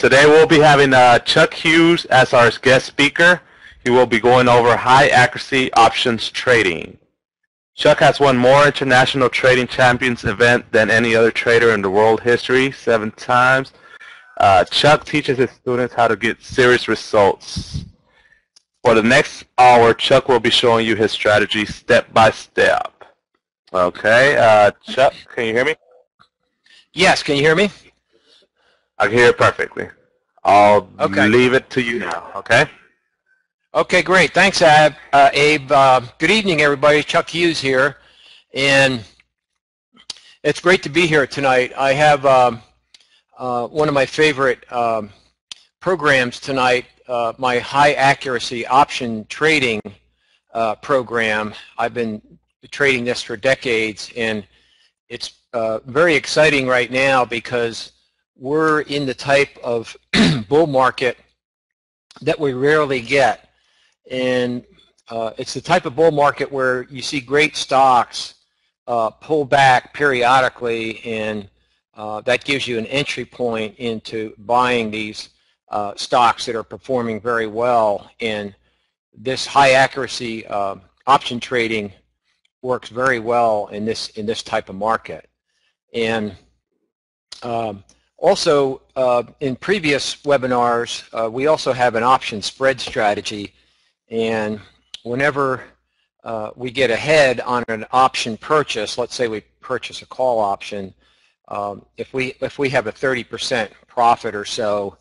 Today we'll be having Chuck Hughes as our guest speaker. He will be going over high accuracy options trading. Chuck has won more international trading champions event than any other trader in the world history, 7 times. Chuck teaches his students how to get serious results. For the next hour, Chuck will be showing you his strategy step by step. Okay, Chuck, can you hear me? Yes, can you hear me? I can hear it perfectly. I'll Okay. leave it to you now, okay? Okay, great. Thanks, Abe. Good evening, everybody. Chuck Hughes here, and it's great to be here tonight. I have one of my favorite programs tonight, my high accuracy option trading program. I've been trading this for decades, and it's very exciting right now because we're in the type of bull market that we rarely get. And it's the type of bull market where you see great stocks pull back periodically, and that gives you an entry point into buying these stocks that are performing very well. And this high accuracy option trading works very well in this type of market. And also, in previous webinars, we also have an option spread strategy, and whenever we get ahead on an option purchase, let's say we purchase a call option, if we have a 30% profit or so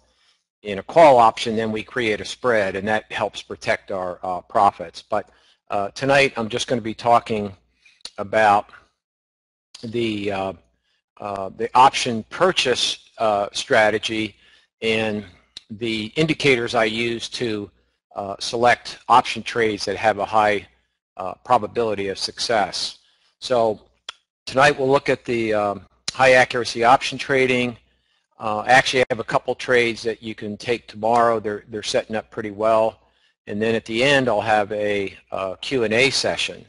in a call option, then we create a spread, and that helps protect our profits. But tonight, I'm just going to be talking about the option purchase strategy and the indicators I use to select option trades that have a high probability of success. So tonight we'll look at the high accuracy option trading. Actually, I have a couple trades that you can take tomorrow. They're setting up pretty well. And then at the end, I'll have a Q&A session.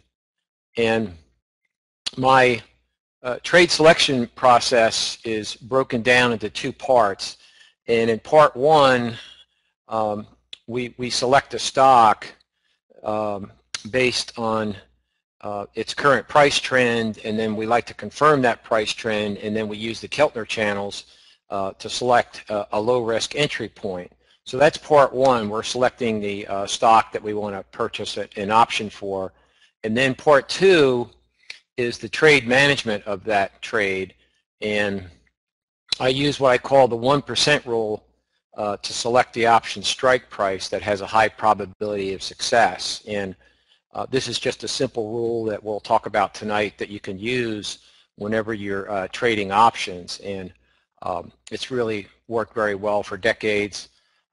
And my trade selection process is broken down into 2 parts, and in part 1 we select a stock based on its current price trend, and then we like to confirm that price trend, and then we use the Keltner channels to select a low risk entry point. So that's part 1. We're selecting the stock that we want to purchase an option for, and then part 2 is the trade management of that trade, and I use what I call the 1% rule to select the option strike price that has a high probability of success. And this is just a simple rule that we'll talk about tonight that you can use whenever you're trading options, and it's really worked very well for decades.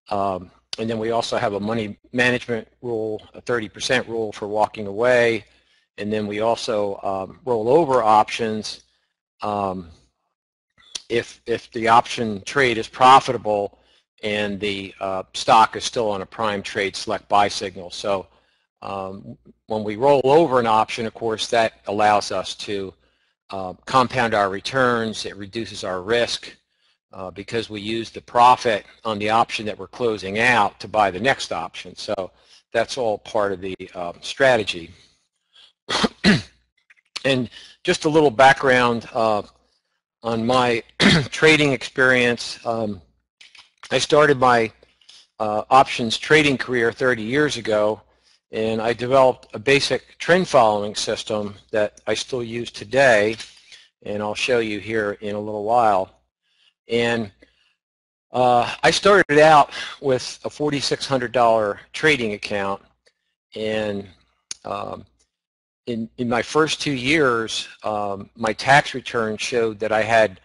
And then we also have a money management rule, a 30% rule for walking away. And then we also roll over options if the option trade is profitable and the stock is still on a prime trade select buy signal. So when we roll over an option, of course, that allows us to compound our returns. It reduces our risk because we use the profit on the option that we're closing out to buy the next option. So that's all part of the strategy. And just a little background on my trading experience. I started my options trading career 30 years ago, and I developed a basic trend following system that I still use today, and I'll show you here in a little while. And I started out with a $4,600 trading account, and in my first 2 years, my tax return showed that I had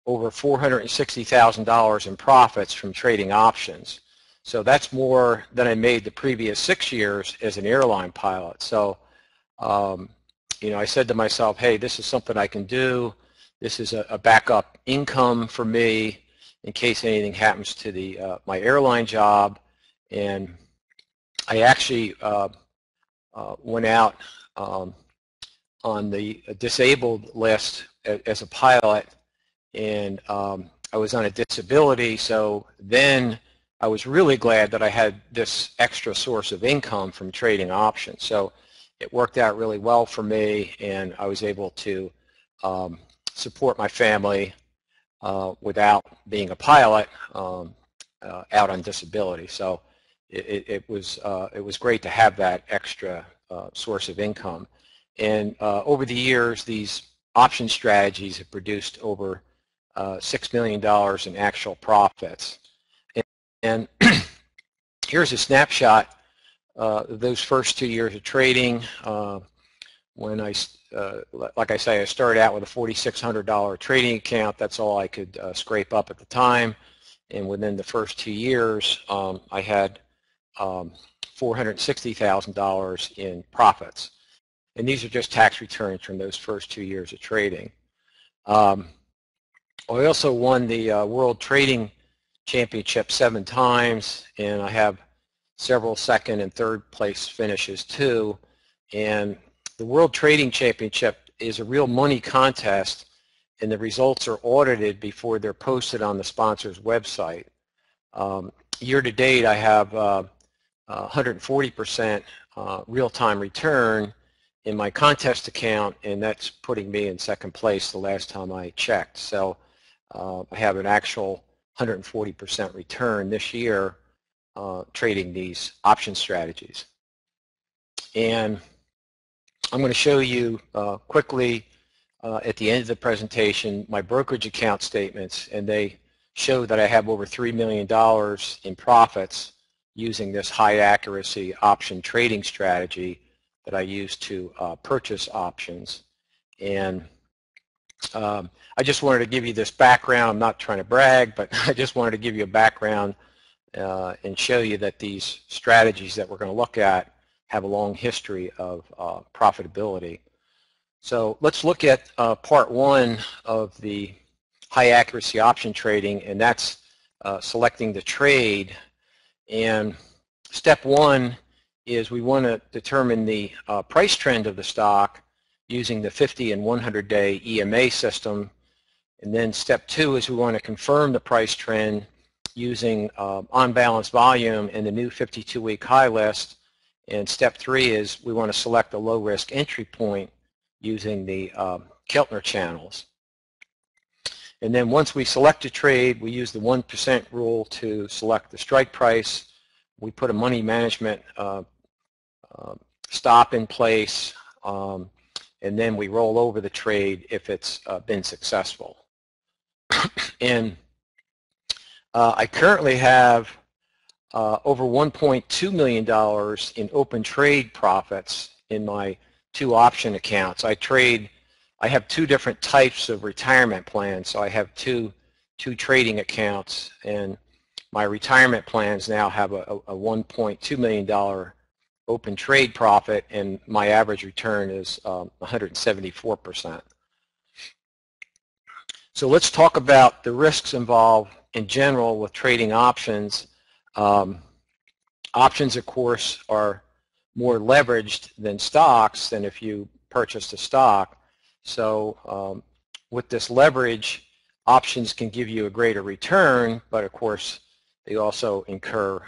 over $460,000 in profits from trading options. So that's more than I made the previous 6 years as an airline pilot. So, you know, I said to myself, hey, this is something I can do. This is a backup income for me in case anything happens to my airline job. And I actually went out on the disabled list as a pilot, and I was on a disability, so then I was really glad that I had this extra source of income from trading options. So it worked out really well for me, and I was able to support my family without being a pilot out on disability. So it was great to have that extra source of income. And over the years, these option strategies have produced over $6 million in actual profits. And here's a snapshot of those first 2 years of trading. When like I say, I started out with a $4,600 trading account. That's all I could scrape up at the time. And within the first 2 years, I had $460,000 in profits. And these are just tax returns from those first 2 years of trading. I also won the World Trading Championship 7 times, and I have several second and third place finishes too. And the World Trading Championship is a real money contest, and the results are audited before they're posted on the sponsor's website. Year to date, I have 140% real-time return in my contest account, and that's putting me in second place the last time I checked. So I have an actual 140% return this year trading these option strategies. And I'm going to show you quickly at the end of the presentation my brokerage account statements, and they show that I have over $3 million in profits using this high accuracy option trading strategy that I use to purchase options. And I just wanted to give you this background. I'm not trying to brag, but I just wanted to give you a background and show you that these strategies that we're going to look at have a long history of profitability. So let's look at part one of the high accuracy option trading, and that's selecting the trade. And step one is we want to determine the price trend of the stock using the 50 and 100-day EMA system. And then step two is we want to confirm the price trend using on-balance volume in the new 52-week high list. And step three is we want to select a low-risk entry point using the Keltner channels. And then once we select a trade, we use the 1% rule to select the strike price. We put a money management stop in place, and then we roll over the trade if it's been successful. And I currently have over $1.2 million in open trade profits in my 2 option accounts. I have 2 different types of retirement plans, so I have two trading accounts, and my retirement plans now have a $1.2 million open trade profit, and my average return is 174%. So let's talk about the risks involved in general with trading options. Options, of course, are more leveraged than stocks than if you purchased a stock. So with this leverage, options can give you a greater return, but of course they also incur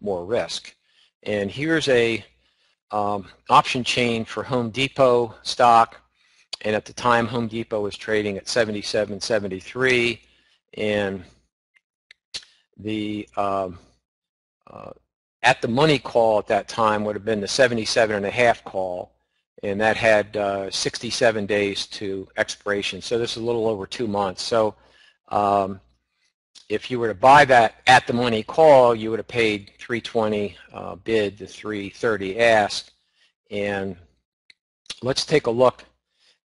more risk. And here's a option chain for Home Depot stock, and at the time Home Depot was trading at 77.73, and the at the money call at that time would have been the 77.5 call, and that had 67 days to expiration. So this is a little over 2 months. So if you were to buy that at the money call, you would have paid $320 bid to $330 ask. And let's take a look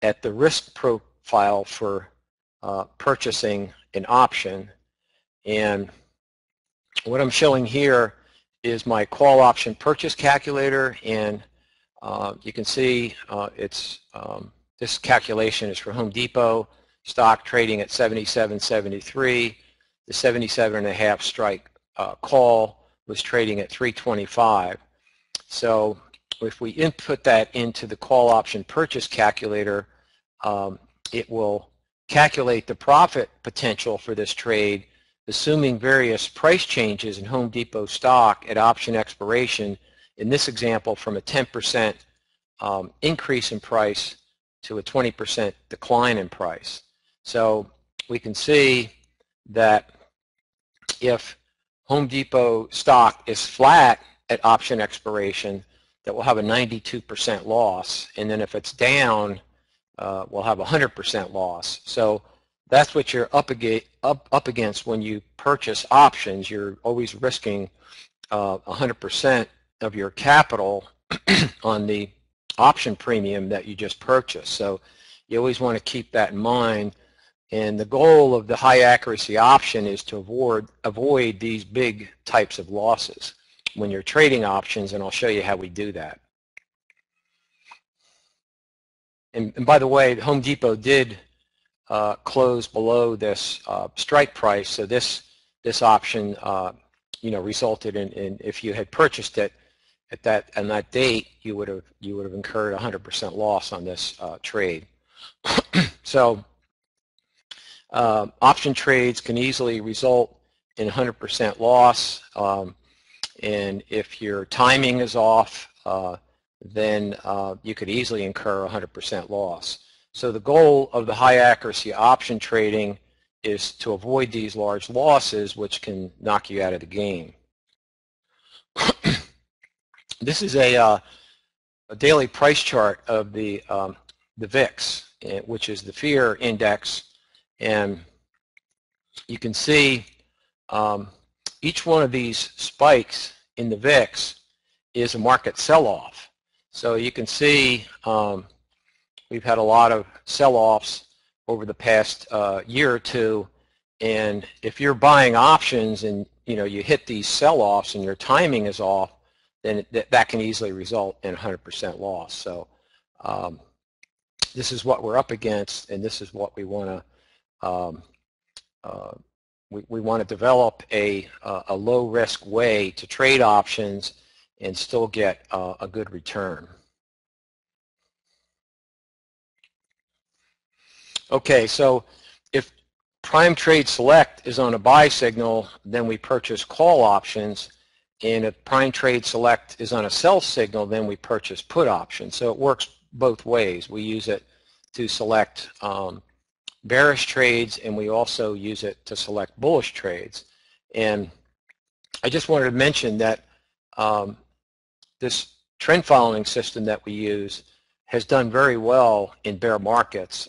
at the risk profile for purchasing an option. And what I'm showing here is my call option purchase calculator, and you can see this calculation is for Home Depot stock trading at 77.73. The 77.5 strike call was trading at 325. So if we input that into the call option purchase calculator, it will calculate the profit potential for this trade, assuming various price changes in Home Depot stock at option expiration, in this example from a 10% increase in price to a 20% decline in price. So we can see that if Home Depot stock is flat at option expiration, that we'll have a 92% loss, and then if it's down, we'll have a 100% loss. So that's what you're up against when you purchase options. You're always risking 100% of your capital on the option premium that you just purchased. So you always want to keep that in mind. And the goal of the high accuracy option is to avoid these big types of losses when you're trading options, and I'll show you how we do that. And by the way, Home Depot did close below this strike price, so this option resulted in if you had purchased it on that date, you would have incurred 100% loss on this trade. So option trades can easily result in 100% loss, and if your timing is off, then you could easily incur 100% loss. So the goal of the high accuracy option trading is to avoid these large losses, which can knock you out of the game. This is a daily price chart of the VIX, which is the fear index, and you can see each one of these spikes in the VIX is a market sell-off. So you can see we've had a lot of sell-offs over the past year or two, and if you're buying options and you hit these sell-offs and your timing is off, then that can easily result in 100% loss. So this is what we're up against, and this is what we want to we want to develop a low-risk way to trade options and still get a good return. Okay, so if Prime Trade Select is on a buy signal, then we purchase call options, and if Prime Trade Select is on a sell signal, then we purchase put options. So it works both ways. We use it to select bearish trades, and we also use it to select bullish trades. And I just wanted to mention that this trend following system that we use has done very well in bear markets,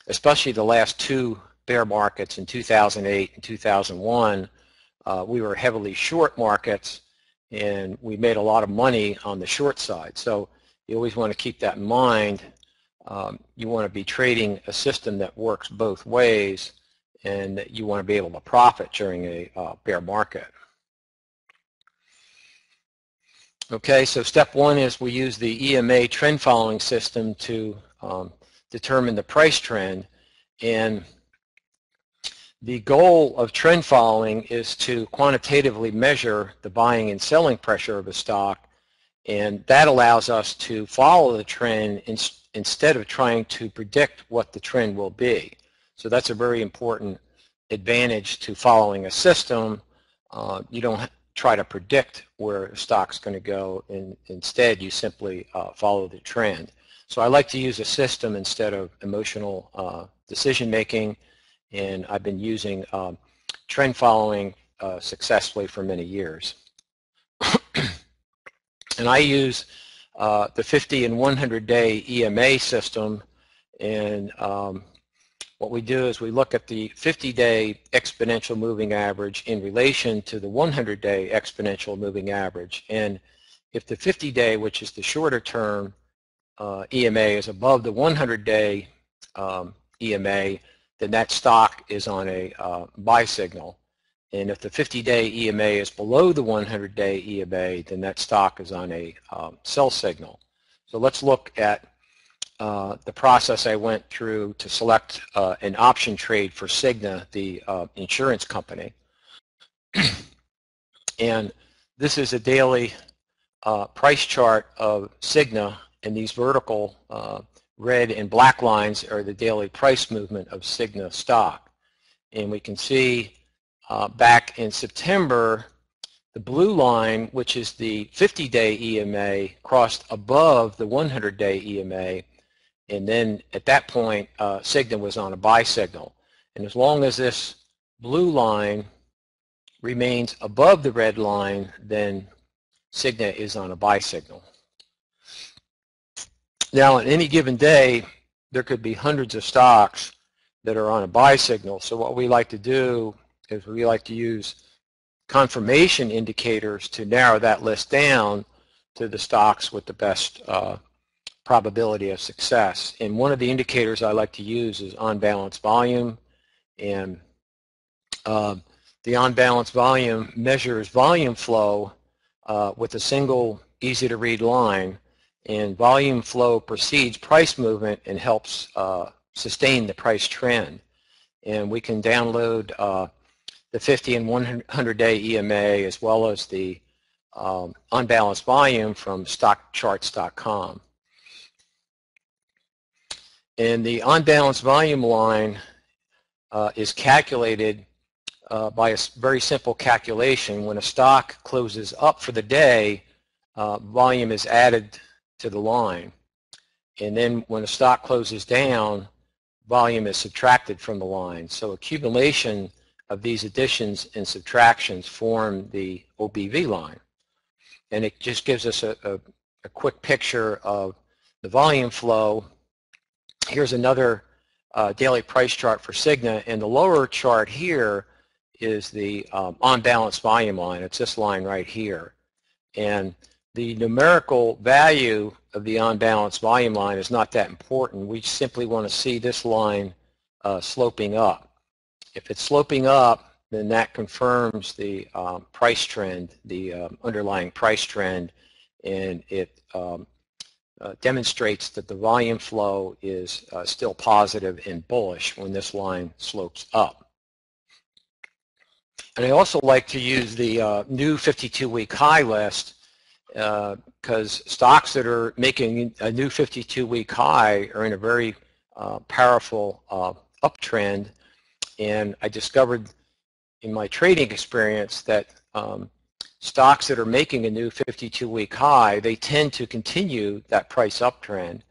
especially the last two bear markets in 2008 and 2001. We were heavily short markets, and we made a lot of money on the short side. So you always want to keep that in mind. You want to be trading a system that works both ways, and that you want to be able to profit during a bear market. Okay, so step one is we use the EMA trend following system to determine the price trend, and the goal of trend following is to quantitatively measure the buying and selling pressure of a stock, and that allows us to follow the trend instead of trying to predict what the trend will be. So that's a very important advantage to following a system. You don't try to predict where a stock's going to go, and instead you simply follow the trend. So I like to use a system instead of emotional decision making, and I've been using trend following successfully for many years. And I use the 50 and 100-day EMA system, and what we do is we look at the 50-day exponential moving average in relation to the 100-day exponential moving average. And if the 50-day, which is the shorter term EMA, is above the 100-day EMA, then that stock is on a buy signal. And if the 50-day EMA is below the 100-day EMA, then that stock is on a sell signal. So let's look at the process I went through to select an option trade for Cigna, the insurance company. And this is a daily price chart of Cigna, and these vertical red and black lines are the daily price movement of Cigna stock. And we can see back in September, the blue line, which is the 50-day EMA, crossed above the 100-day EMA, and then at that point, Cigna was on a buy signal. And as long as this blue line remains above the red line, then Cigna is on a buy signal. Now, on any given day, there could be hundreds of stocks that are on a buy signal. So what we like to do is we like to use confirmation indicators to narrow that list down to the stocks with the best probability of success. And one of the indicators I like to use is on-balance volume. And the on-balance volume measures volume flow with a single easy-to-read line. And volume flow precedes price movement and helps sustain the price trend. And we can download the 50 and 100-day EMA as well as the unbalanced volume from stockcharts.com. And the unbalanced volume line is calculated by a very simple calculation. When a stock closes up for the day, volume is added to the line. And then when a stock closes down, volume is subtracted from the line. So accumulation of these additions and subtractions form the OBV line. And it just gives us a quick picture of the volume flow. Here's another daily price chart for Cigna, and the lower chart here is the on-balance volume line. It's this line right here. And the numerical value of the on-balance volume line is not that important. We simply want to see this line sloping up. If it's sloping up, then that confirms the price trend, the underlying price trend, and it demonstrates that the volume flow is still positive and bullish when this line slopes up. And I also like to use the new 52-week high list because stocks that are making a new 52-week high are in a very powerful uptrend. And I discovered in my trading experience that stocks that are making a new 52-week high, they tend to continue that price uptrend.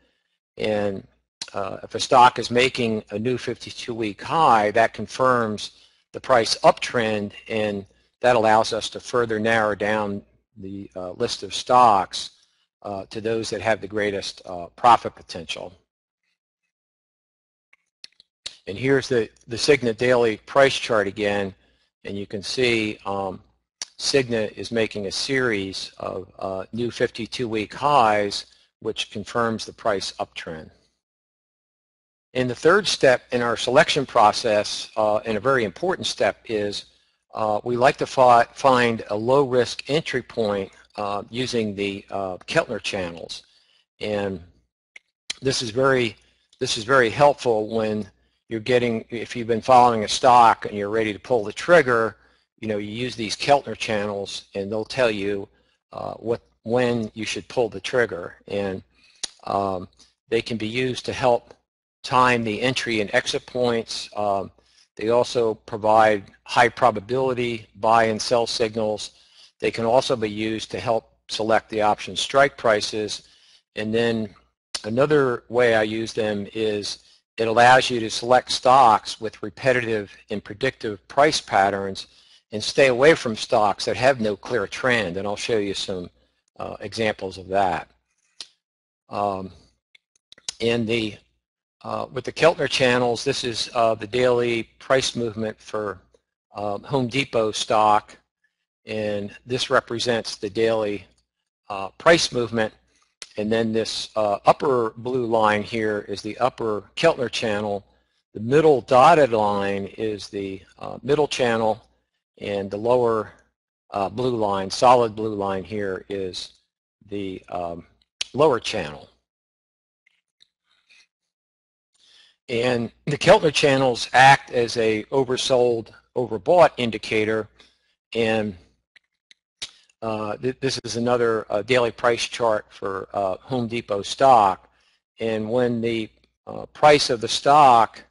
And if a stock is making a new 52-week high, that confirms the price uptrend, and that allows us to further narrow down the list of stocks to those that have the greatest profit potential. And here's the Cigna daily price chart again, and you can see Cigna is making a series of new 52-week highs, which confirms the price uptrend. And the third step in our selection process, and a very important step, is we like to find a low-risk entry point using the Keltner channels. And this is very helpful when you're if you've been following a stock and you're ready to pull the trigger. You use these Keltner channels, and they'll tell you when you should pull the trigger. And they can be used to help time the entry and exit points. They also provide high probability buy and sell signals. They can also be used to help select the option strike prices. And then another way I use them is it allows you to select stocks with repetitive and predictive price patterns and stay away from stocks that have no clear trend. And I'll show you some examples of that. With the Keltner channels, this is the daily price movement for Home Depot stock, and this represents the daily price movement. And then this upper blue line here is the upper Keltner channel. The middle dotted line is the middle channel, and the lower blue line, solid blue line here, is the lower channel. And the Keltner channels act as a oversold, overbought indicator. And this is another daily price chart for Home Depot stock. and when the price of the stock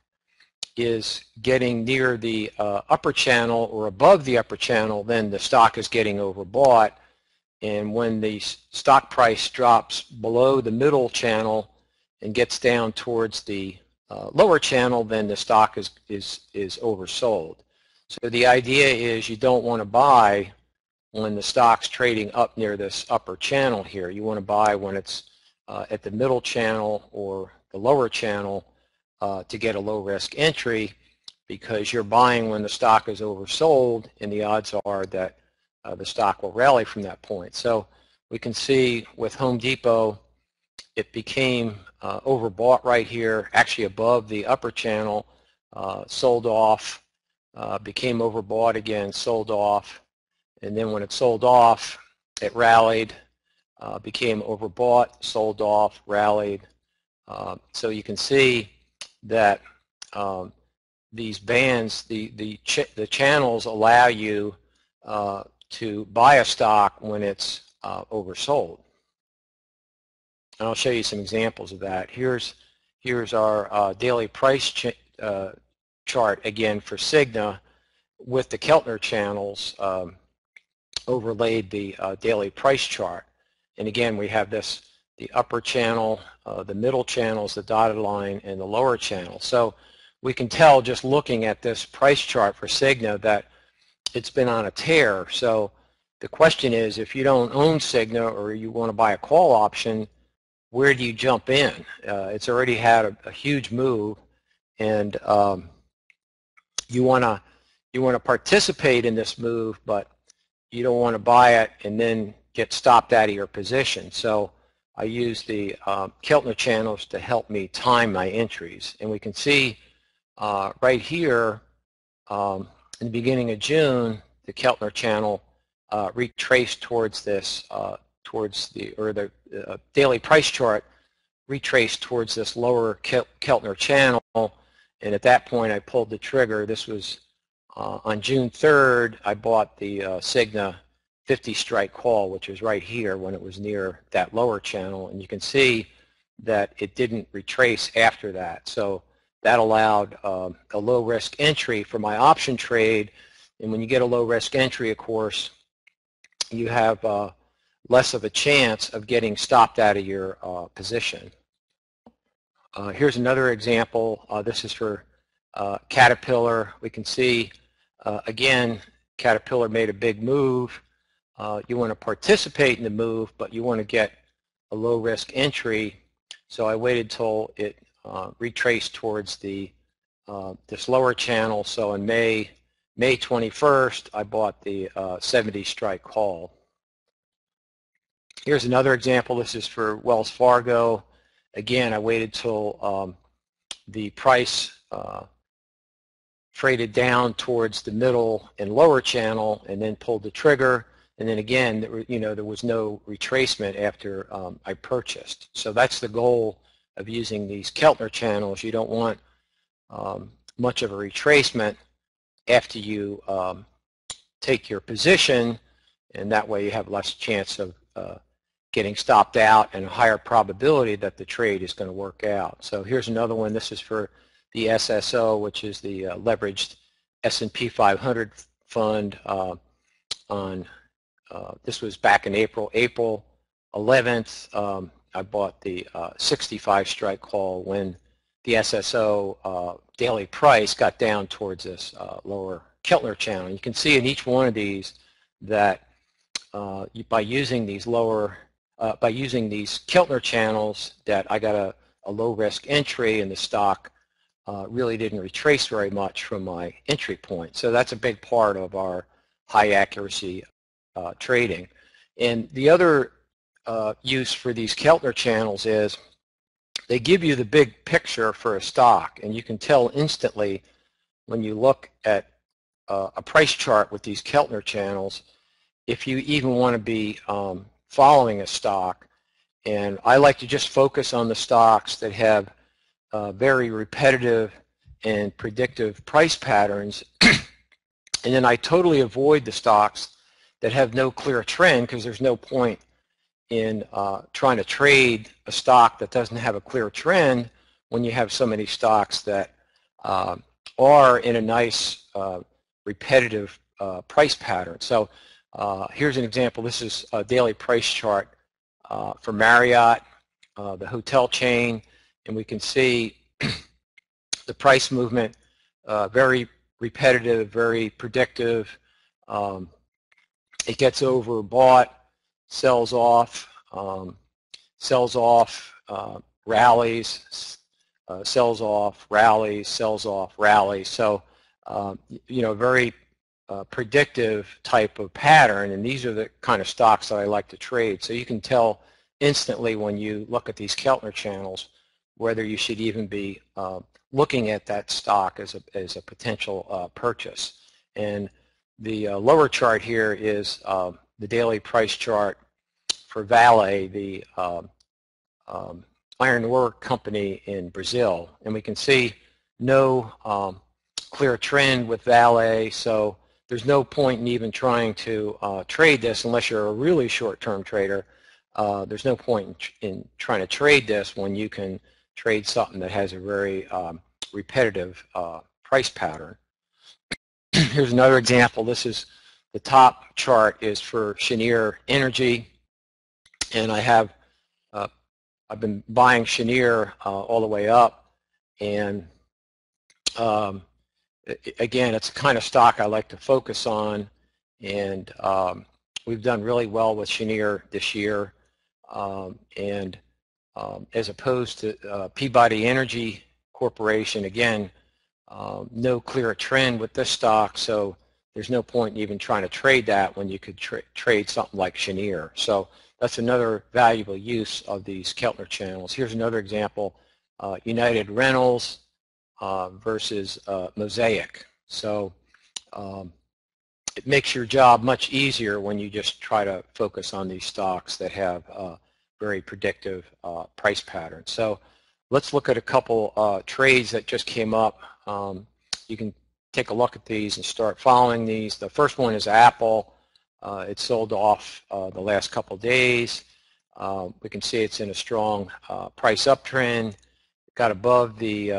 is getting near the upper channel or above the upper channel, then the stock is getting overbought. And when the stock price drops below the middle channel and gets down towards the lower channel, then the stock is oversold. So the idea is you don't want to buy when the stock's trading up near this upper channel here. You want to buy when it's at the middle channel or the lower channel to get a low risk entry, because you're buying when the stock is oversold and the odds are that the stock will rally from that point. So we can see with Home Depot, it became overbought right here, actually above the upper channel, sold off, became overbought again, sold off, and then when it sold off, it rallied, became overbought, sold off, rallied. So you can see that these bands, the channels allow you to buy a stock when it's oversold. And I'll show you some examples of that. Here's our daily price chart again for Cigna with the Keltner channels overlaid the daily price chart. And again, we have this, the upper channel, the middle channel is the dotted line, and the lower channel. So we can tell just looking at this price chart for Cigna that it's been on a tear. So the question is, if you don't own Cigna or you want to buy a call option, where do you jump in? It's already had a huge move, and you want to participate in this move, but you don't want to buy it and then get stopped out of your position. So I use the Keltner channels to help me time my entries, and we can see right here in the beginning of June, the Keltner channel retraced towards this, the daily price chart retraced towards this lower Keltner channel, and at that point I pulled the trigger. This was on June 3rd. I bought the Cigna 50 strike call, which was right here when it was near that lower channel, and you can see that it didn't retrace after that. So that allowed a low risk entry for my option trade, and when you get a low risk entry, of course, you have less of a chance of getting stopped out of your position. Here's another example. This is for Caterpillar. We can see, again, Caterpillar made a big move. You want to participate in the move, but you want to get a low risk entry. So I waited till it retraced towards the this lower channel. So in May 21st, I bought the 70 strike call. Here's another example. This is for Wells Fargo. Again, I waited till the price traded down towards the middle and lower channel, and then pulled the trigger. And then again, there was no retracement after I purchased. So that's the goal of using these Keltner channels. You don't want much of a retracement after you take your position, and that way you have less chance of getting stopped out and a higher probability that the trade is going to work out. So here's another one. This is for the SSO, which is the leveraged S&P 500 fund. This was back in April 11th. I bought the 65 strike call when the SSO daily price got down towards this lower Keltner channel. You can see in each one of these that by using these Keltner channels, that I got a low risk entry, and the stock really didn't retrace very much from my entry point. So that's a big part of our high accuracy trading. And the other use for these Keltner channels is they give you the big picture for a stock, and you can tell instantly when you look at a price chart with these Keltner channels if you even want to be following a stock. And I like to just focus on the stocks that have very repetitive and predictive price patterns, and then I totally avoid the stocks that have no clear trend, because there's no point in trying to trade a stock that doesn't have a clear trend when you have so many stocks that are in a nice repetitive price pattern. So here's an example. This is a daily price chart for Marriott, the hotel chain, and we can see the price movement, very repetitive, very predictive. It gets overbought, sells off, rallies, sells off, rallies, sells off, rallies. So, very predictive type of pattern, and these are the kind of stocks that I like to trade. So you can tell instantly when you look at these Keltner channels whether you should even be looking at that stock as a potential purchase. And the lower chart here is the daily price chart for Vale, the iron ore company in Brazil, and we can see no clear trend with Vale, so there's no point in even trying to trade this unless you're a really short-term trader. There's no point in trying to trade this when you can trade something that has a very repetitive price pattern. Here's another example. This is the top chart is for Cheniere Energy, and I've been buying Cheniere all the way up, and again, it's the kind of stock I like to focus on, and we've done really well with Cheniere this year, and as opposed to Peabody Energy Corporation, again, no clear trend with this stock, so there's no point in even trying to trade that when you could trade something like Cheniere. So that's another valuable use of these Keltner channels. Here's another example, United Rentals versus Mosaic. So it makes your job much easier when you just try to focus on these stocks that have very predictive price patterns. So let's look at a couple trades that just came up. You can take a look at these and start following these. The first one is Apple. It sold off the last couple days. We can see it's in a strong price uptrend. It got above the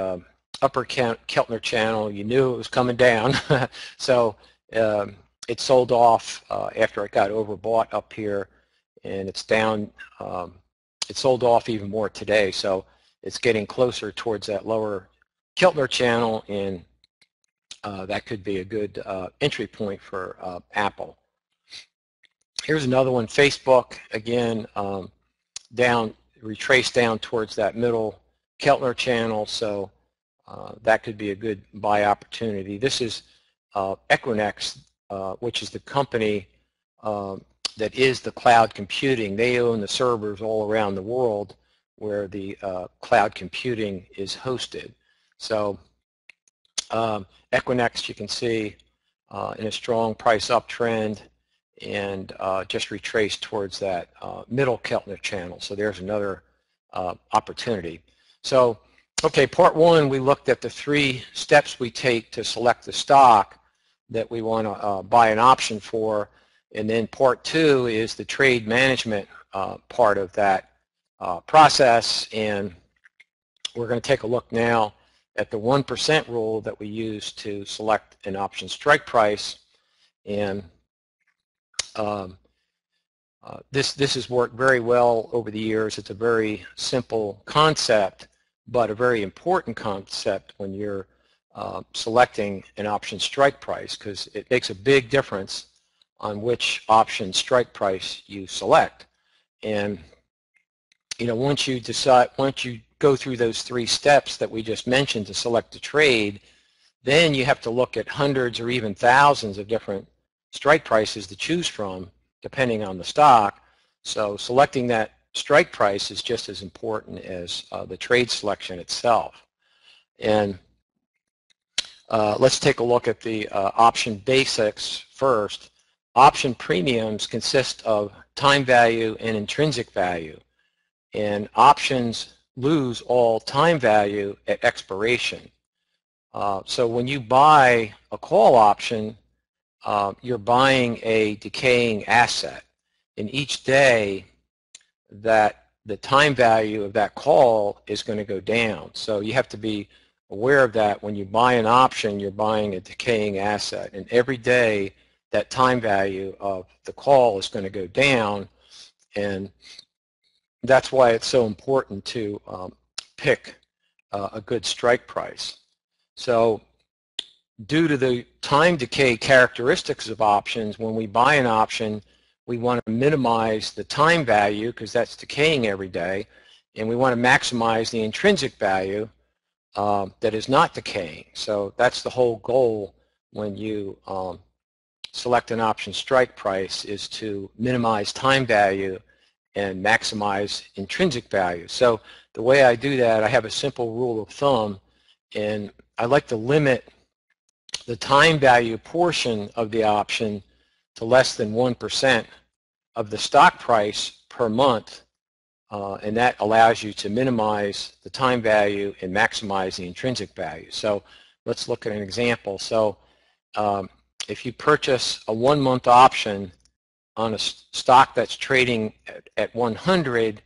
upper Keltner channel. You knew it was coming down. So it sold off after it got overbought up here, and it's down. It sold off even more today, so it's getting closer towards that lower Keltner channel, and that could be a good entry point for Apple. Here's another one, Facebook, again, retraced down towards that middle Keltner channel, so that could be a good buy opportunity. This is Equinix, which is the company that is the cloud computing. They own the servers all around the world where the cloud computing is hosted. So Equinix, you can see in a strong price uptrend, and just retraced towards that middle Keltner channel. So there's another opportunity. So, okay, part one, we looked at the 3 steps we take to select the stock that we want to buy an option for, and then part 2 is the trade management part of that process, and we're going to take a look now at the 1% rule that we use to select an option strike price. And this has worked very well over the years. It's a very simple concept, but a very important concept when you're selecting an option strike price, because it makes a big difference on which option strike price you select. And once you go through those 3 steps that we just mentioned to select a trade, then you have to look at hundreds or even thousands of different strike prices to choose from depending on the stock. So selecting that strike price is just as important as the trade selection itself. And let's take a look at the option basics first. Option premiums consist of time value and intrinsic value, and options lose all time value at expiration. So when you buy a call option, you're buying a decaying asset, and each day that the time value of that call is going to go down. So you have to be aware of that. When you buy an option, you're buying a decaying asset, and every day that time value of the call is going to go down, and that's why it's so important to pick a good strike price. So due to the time decay characteristics of options, when we buy an option, we want to minimize the time value because that's decaying every day, and we want to maximize the intrinsic value that is not decaying. So that's the whole goal when you select an option strike price, is to minimize time value and maximize intrinsic value. So the way I do that, I have a simple rule of thumb, and I like to limit the time value portion of the option to less than 1% of the stock price per month, and that allows you to minimize the time value and maximize the intrinsic value. So let's look at an example. So if you purchase a 1-month option on a stock that's trading at 100,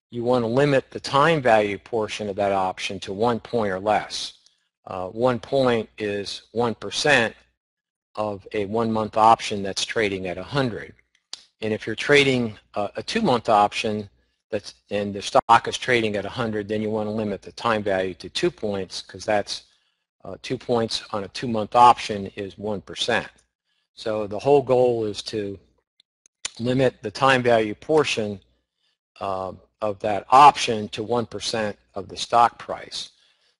you want to limit the time value portion of that option to 1 point or less. 1 point is 1% of a 1-month option that's trading at 100. And if you're trading a 2-month option and the stock is trading at 100, then you want to limit the time value to 2 points, because that's 2 points on a 2-month option is 1%. So the whole goal is to limit the time value portion of that option to 1% of the stock price.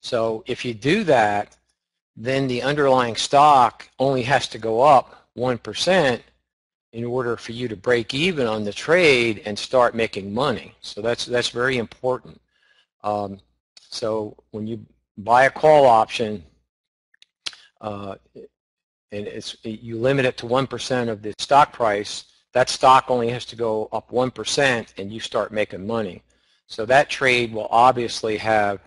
So if you do that, then the underlying stock only has to go up 1% in order for you to break even on the trade and start making money. So that's very important. So when you buy a call option, and you limit it to 1% of the stock price, that stock only has to go up 1% and you start making money. So that trade will obviously have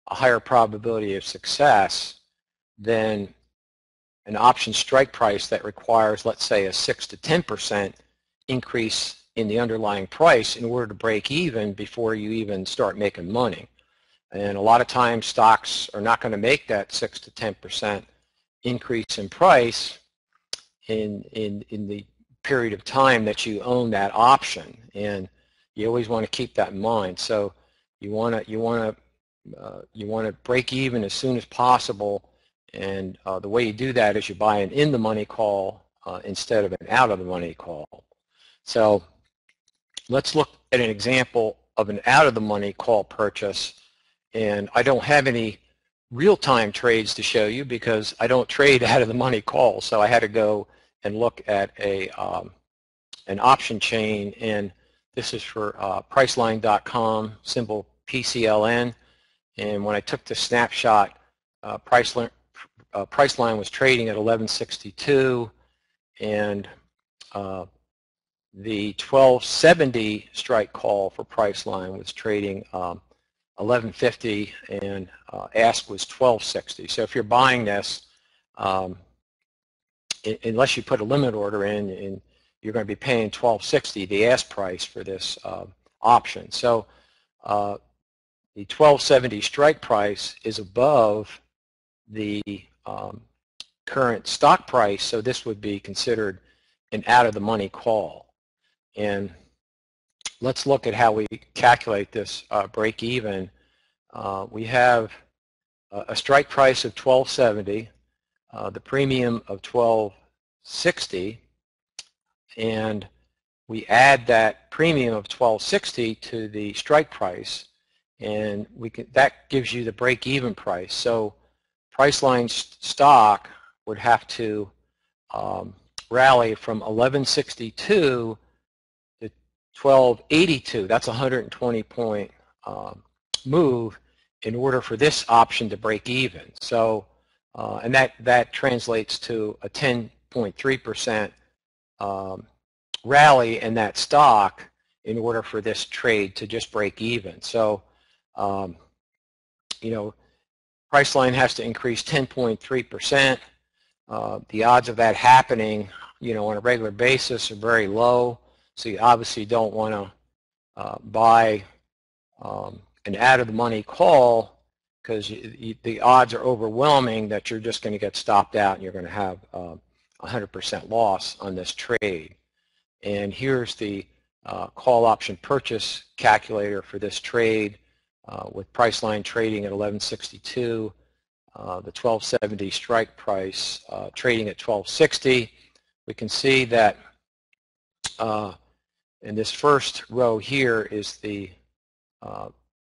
a higher probability of success than an option strike price that requires, let's say, a 6 to 10% increase in the underlying price in order to break even before you even start making money. And a lot of times stocks are not going to make that 6 to 10% increase in price in the period of time that you own that option, and you always want to keep that in mind. So you want to break even as soon as possible, and the way you do that is you buy an in-the-money call instead of an out-of-the-money call. So let's look at an example of an out-of-the-money call purchase, and I don't have any real-time trades to show you because I don't trade out-of-the-money calls, so I had to go and look at an option chain, and this is for Priceline.com, symbol PCLN, and when I took the snapshot, Priceline was trading at 1162, and the 1270 strike call for Priceline was trading 1150, and ask was 1260. So if you're buying this, unless you put a limit order in, and you're going to be paying 1260, the ask price for this option. So the 1270 strike price is above the current stock price, so this would be considered an out-of-the-money call. And let's look at how we calculate this break even. We have a strike price of 1270, the premium of 1260, and we add that premium of 1260 to the strike price, and that gives you the break-even price. So Priceline stock would have to rally from 1162 to 1282. That's a 120-point move in order for this option to break even. So, and that translates to a 10.3% rally in that stock in order for this trade to just break even. So, you know, Priceline has to increase 10.3%. The odds of that happening, you know, on a regular basis are very low. So you obviously don't want buy an out-of-the-money call, because the odds are overwhelming that you're just going to get stopped out and you're going to have 100% loss on this trade. And here's the call option purchase calculator for this trade with price line trading at 1162, the 1270 strike price trading at 1260. We can see that in this first row here is the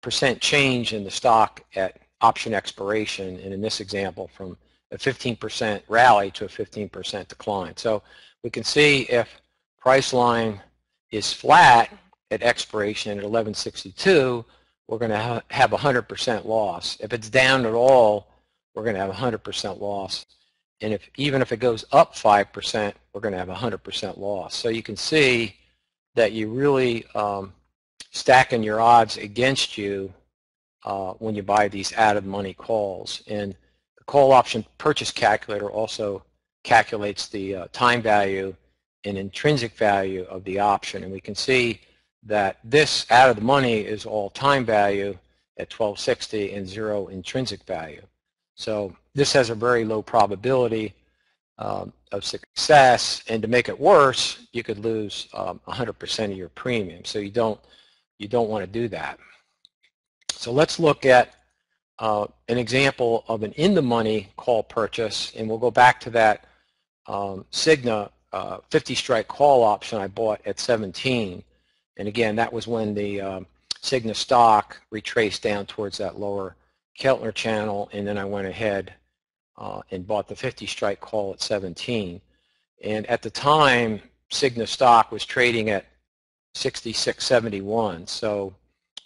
percent change in the stock at option expiration, and in this example from a 15% rally to a 15% decline. So we can see if price line is flat at expiration at 1162, we're going to have 100% loss. If it's down at all, we're going to have 100% loss. And even if it goes up 5%, we're going to have 100% loss. So you can see that you really stacking your odds against you when you buy these out-of-money calls. And the call option purchase calculator also calculates the time value and intrinsic value of the option. And we can see that this out-of-the-money is all time value at 1260 and 0 intrinsic value. So this has a very low probability of success, and to make it worse, you could lose 100% of your premium. So you don't want to do that. So let's look at an example of an in-the-money call purchase, and we'll go back to that Cigna 50 strike call option I bought at 17. And again, that was when the Cigna stock retraced down towards that lower Keltner channel, and then I went ahead and bought the 50 strike call at 17. And at the time, Cigna stock was trading at 66.71. So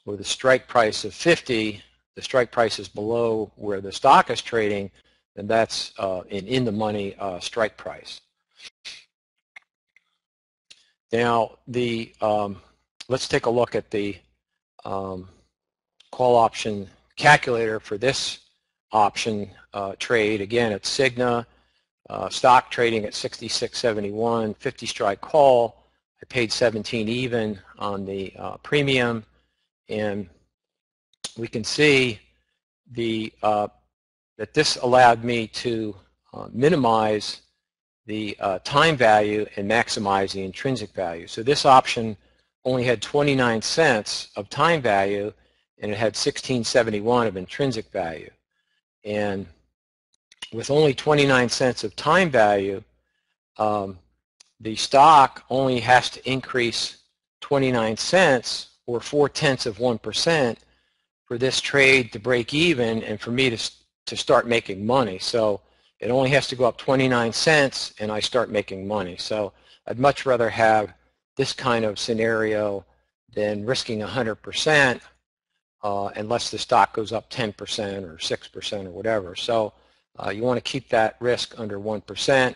with a strike price of 50, the strike price is below where the stock is trading, and that's an in-the-money strike price. Now, let's take a look at the call option calculator for this option trade. Again, it's Cigna, stock trading at 66.71, 50 strike call. I paid 17 even on the premium, and we can see that this allowed me to minimize the time value and maximize the intrinsic value. So this option only had 29 cents of time value, and it had 16.71 of intrinsic value. And with only 29 cents of time value, the stock only has to increase 29 cents or 0.4% for this trade to break even and for me to start making money. So it only has to go up 29 cents and I start making money. So I'd much rather have this kind of scenario than risking 100% unless the stock goes up 10% or 6% or whatever. So you want to keep that risk under 1%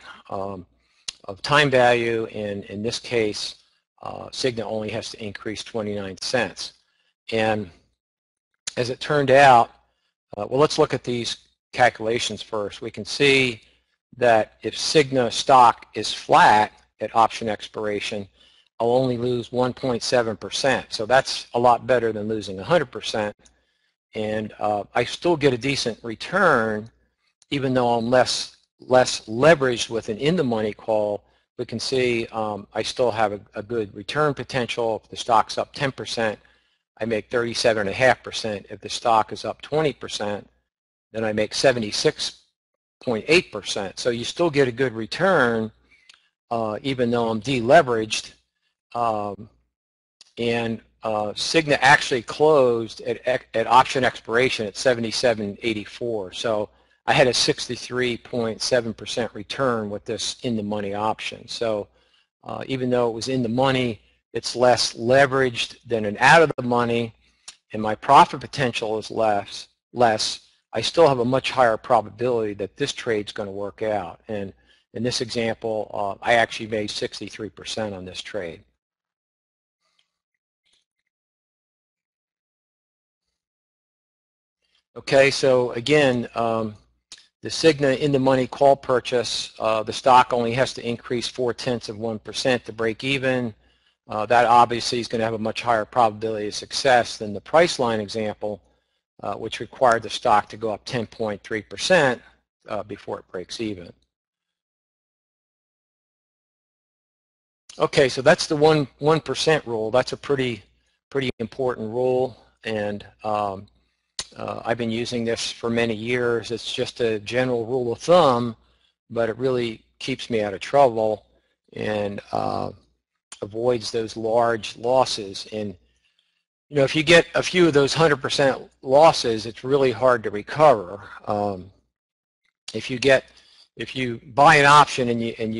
of time value, and in this case, Cigna only has to increase 29 cents. And as it turned out, well, let's look at these calculations first. We can see that if Cigna stock is flat at option expiration, I'll only lose 1.7%. So that's a lot better than losing 100%. And I still get a decent return, even though I'm less leveraged with an in-the-money call. We can see I still have a good return potential. If the stock's up 10%, I make 37.5%. If the stock is up 20%, then I make 76.8%. So you still get a good return, even though I'm deleveraged. And Cigna actually closed at option expiration at 77.84. So I had a 63.7% return with this in-the-money option. So even though it was in the money, it's less leveraged than an out-of-the-money, and my profit potential is less. I still have a much higher probability that this trade's going to work out. And in this example, I actually made 63% on this trade. Okay, so again, the Cigna in-the-money call purchase, the stock only has to increase 0.4% to break even. that obviously is going to have a much higher probability of success than the price line example, which required the stock to go up 10.3% before it breaks even. Okay, so that's the 1% rule. That's a pretty important rule, and I've been using this for many years. It's just a general rule of thumb, but it really keeps me out of trouble and avoids those large losses. And you know, if you get a few of those 100% losses, it's really hard to recover. If you buy an option and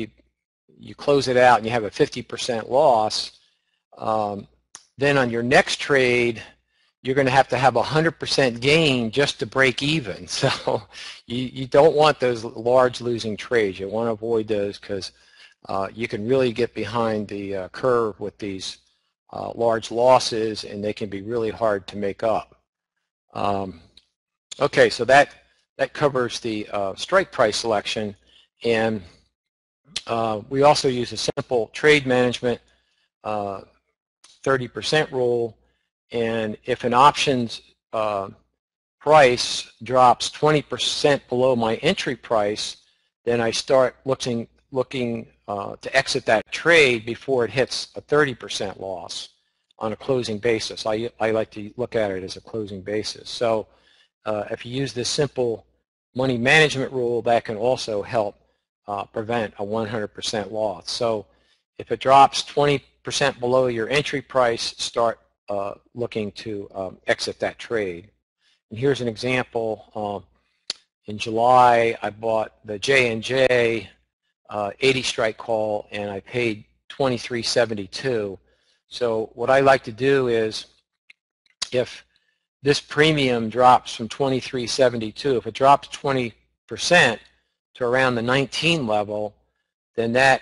you close it out and you have a 50% loss, then on your next trade, you're going to have a 100% gain just to break even. So you don't want those large losing trades. You want to avoid those because you can really get behind the curve with these large losses, and they can be really hard to make up. Okay, so that covers the strike price selection, and we also use a simple trade management 30% rule, and if an option's price drops 20% below my entry price, then I start looking to exit that trade before it hits a 30% loss on a closing basis. I like to look at it as a closing basis. So if you use this simple money management rule, that can also help prevent a 100% loss. So if it drops 20% below your entry price, start looking to exit that trade. And here's an example. In July, I bought the J&J 80 strike call, and I paid $23.72. So what I like to do is, if this premium drops from $23.72, if it drops 20% to around the 19 level, then that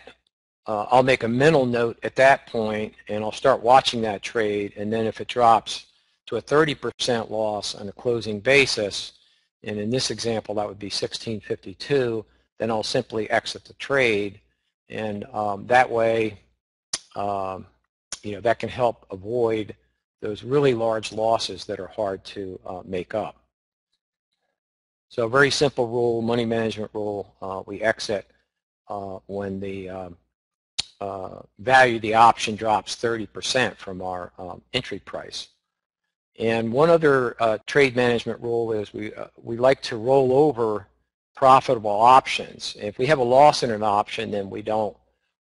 I'll make a mental note at that point, and I'll start watching that trade. And then if it drops to a 30% loss on a closing basis, and in this example that would be $16.52, then I'll simply exit the trade, and that way, you know, that can help avoid those really large losses that are hard to make up. So a very simple rule, money management rule. We exit when the value of the option drops 30% from our entry price. And one other trade management rule is we like to roll over profitable options. If we have a loss in an option, then we don't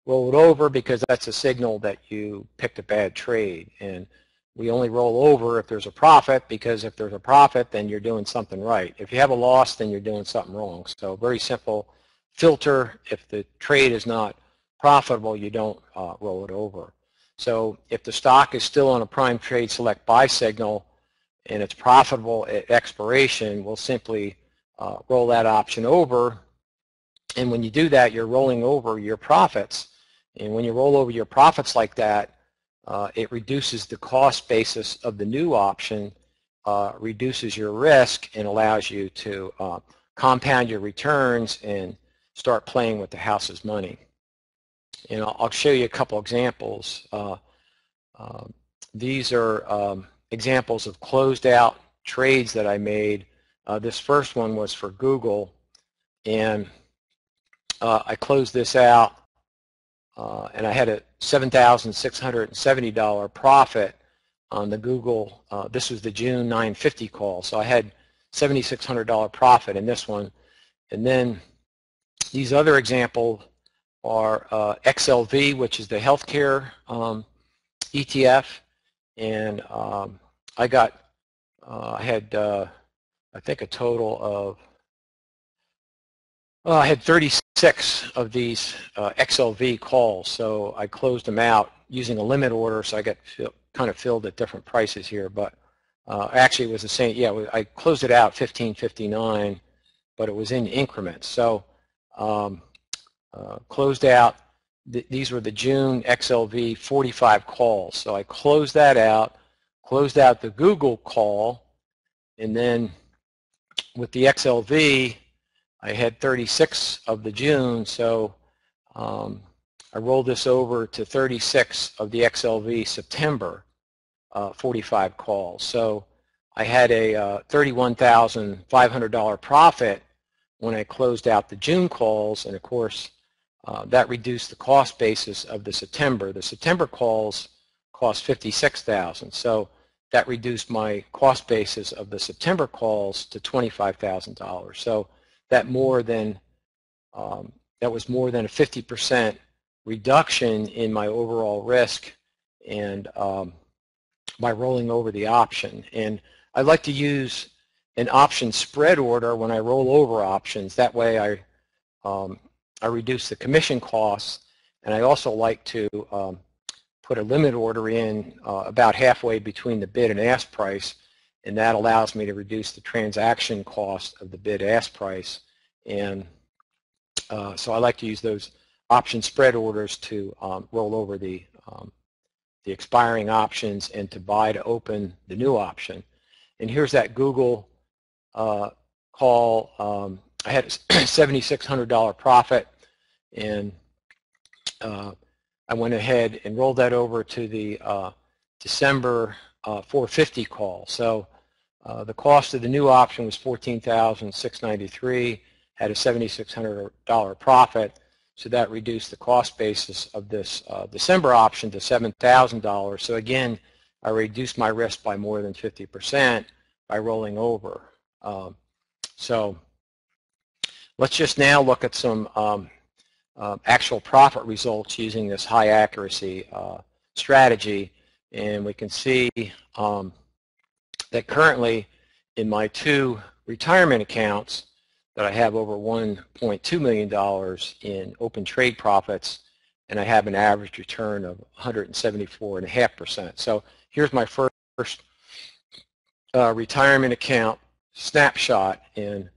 roll it over, because that's a signal that you picked a bad trade. And we only roll over if there's a profit, because if there's a profit, then you're doing something right. If you have a loss, then you're doing something wrong. So very simple filter. If the trade is not profitable, you don't roll it over. So if the stock is still on a prime trade select buy signal and it's profitable at expiration, we'll simply roll that option over. And when you do that, you're rolling over your profits. And when you roll over your profits like that, it reduces the cost basis of the new option, reduces your risk, and allows you to compound your returns and start playing with the house's money. And I'll show you a couple examples. These are examples of closed out trades that I made. This first one was for Google, and I closed this out, and I had a $7,670 profit on the Google. This was the June 950 call, so I had $7,600 profit in this one. And then these other examples are XLV, which is the healthcare ETF, and I had I think a total of I had 36 of these XLV calls, so I closed them out using a limit order, so I got kind of filled at different prices here, but actually it was the same. Yeah, I closed it out 15.59, but it was in increments. So closed out, these were the June XLV 45 calls. So I closed that out, closed out the Google call, and then with the XLV, I had 36 of the June, so I rolled this over to 36 of the XLV September 45 calls. So I had a $31,500 profit when I closed out the June calls, and of course that reduced the cost basis of the September. The September calls cost $56,000, so that reduced my cost basis of the September calls to $25,000. So that was more than a 50% reduction in my overall risk and by rolling over the option. And I like to use an option spread order when I roll over options. That way I reduce the commission costs, and I also like to put a limit order in about halfway between the bid and ask price, and that allows me to reduce the transaction cost of the bid-ask price. And so I like to use those option spread orders to roll over the expiring options and to buy to open the new option. And here's that Google call. I had a $7,600 profit, and I went ahead and rolled that over to the December 450 call. So the cost of the new option was $14,693, had a $7,600 profit, so that reduced the cost basis of this December option to $7,000. So again, I reduced my risk by more than 50% by rolling over. So let's just now look at some actual profit results using this high accuracy strategy, and we can see that currently in my two retirement accounts that I have over $1.2 million in open trade profits, and I have an average return of 174.5%. So here's my first retirement account snapshot, and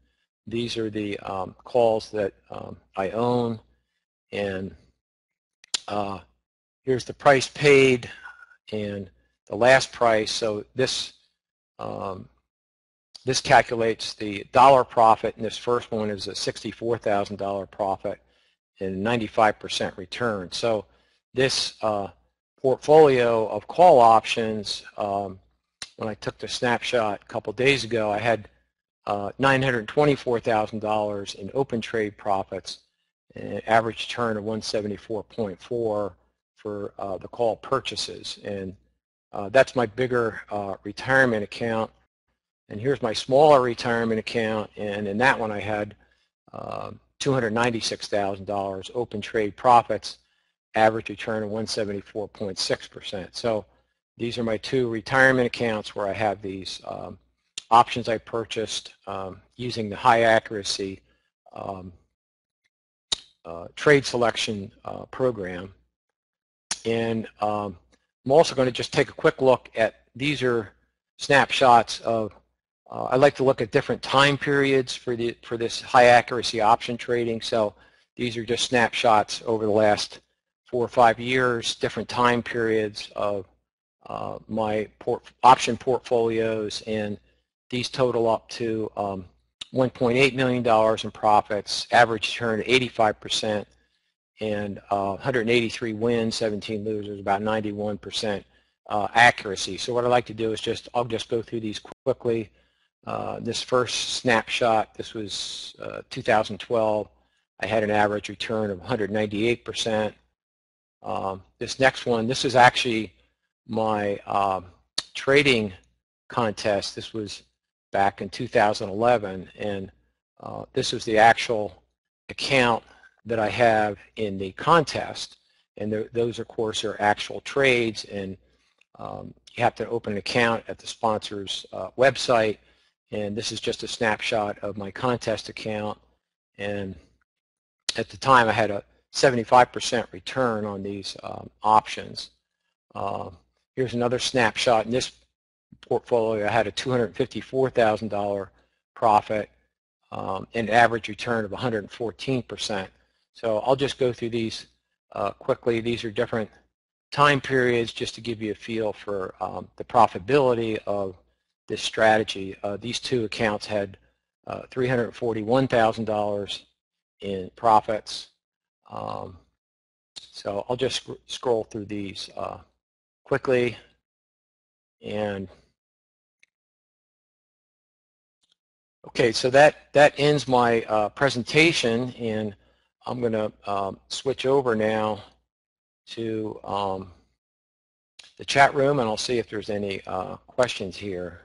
these are the calls that I own, and here's the price paid and the last price. So this this calculates the dollar profit, and this first one is a $64,000 profit and 95% return. So this portfolio of call options, when I took the snapshot a couple days ago, I had $924,000 in open trade profits, and an average return of 174.4 for the call purchases. And that's my bigger retirement account. And here's my smaller retirement account, and in that one I had $296,000 open trade profits, average return of 174.6%. So these are my two retirement accounts where I have these options I purchased using the high accuracy trade selection program. And I'm also going to just take a quick look at, these are snapshots of, I like to look at different time periods for this high accuracy option trading. So these are just snapshots over the last 4 or 5 years, different time periods of my option portfolios, and these total up to $1.8 million in profits, average return 85%, and 183 wins, 17 losers, about 91% accuracy. So what I like to do is I'll just go through these quickly. This first snapshot, this was 2012. I had an average return of 198%. This next one, this is actually my trading contest. This was back in 2011, and this was the actual account that I have in the contest, and those of course are actual trades, and you have to open an account at the sponsor's website, and this is just a snapshot of my contest account, and at the time I had a 75% return on these options. Here's another snapshot. In this portfolio I had a $254,000 profit and average return of 114%. So I'll just go through these quickly. These are different time periods just to give you a feel for the profitability of this strategy. These two accounts had $341,000 in profits. So I'll just scroll through these quickly. And okay, so that ends my presentation, and I'm going to switch over now to the chat room, and I'll see if there's any questions here.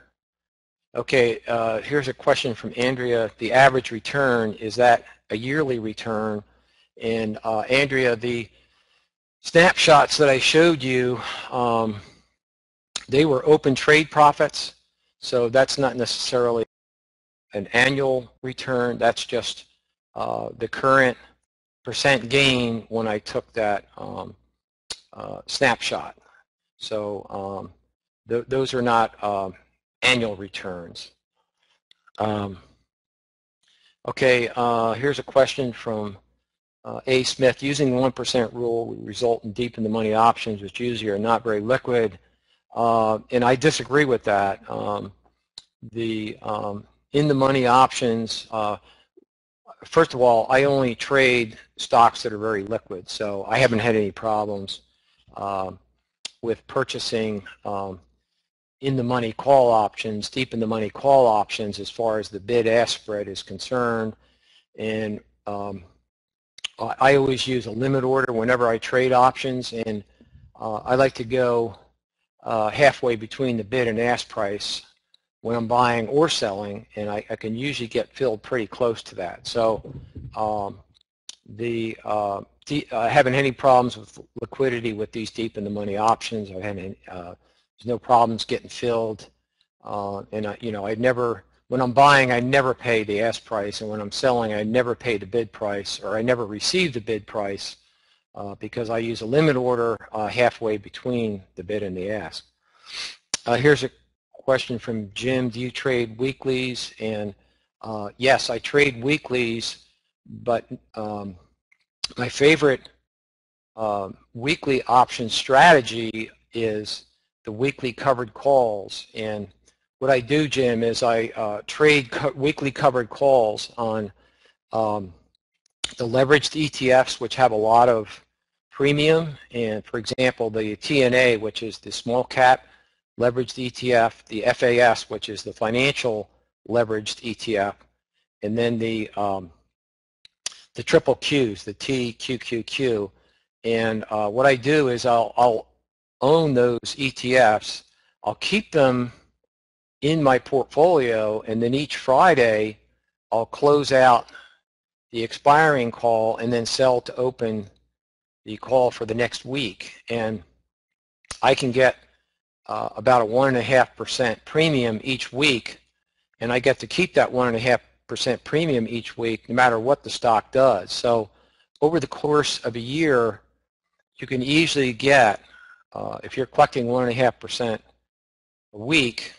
Okay, here's a question from Andrea. The average return, is that a yearly return? And Andrea, the snapshots that I showed you, they were open trade profits, so that's not necessarily an annual return. That's just the current percent gain when I took that snapshot. So those are not annual returns. Okay, here's a question from A. Smith. Using the 1% rule would result in deep in the money options, which usually are not very liquid. And I disagree with that. The in the money options, first of all, I only trade stocks that are very liquid, so I haven't had any problems with purchasing in the money call options, deep in the money call options as far as the bid-ask spread is concerned. And I always use a limit order whenever I trade options, and I like to go halfway between the bid and ask price when I'm buying or selling, and I can usually get filled pretty close to that. So I haven't had any problems with liquidity with these deep in the money options. I've had there's no problems getting filled, and I'd never, when I'm buying, I never pay the ask price, and when I'm selling, I never pay the bid price, or I never receive the bid price because I use a limit order halfway between the bid and the ask. Here's a question from Jim. Do you trade weeklies? And yes, I trade weeklies, but my favorite weekly option strategy is the weekly covered calls. And what I do, Jim, is I trade weekly covered calls on the leveraged ETFs, which have a lot of premium. And for example, the TNA, which is the small cap leveraged ETF, the FAS, which is the financial leveraged ETF, and then the triple Qs, the TQQQ. And what I do is I'll own those ETFs. I'll keep them in my portfolio, and then each Friday I'll close out the expiring call and then sell to open the call for the next week. And I can get about a 1.5% premium each week, and I get to keep that 1.5% premium each week no matter what the stock does. So over the course of a year, you can easily get, if you're collecting 1.5% a week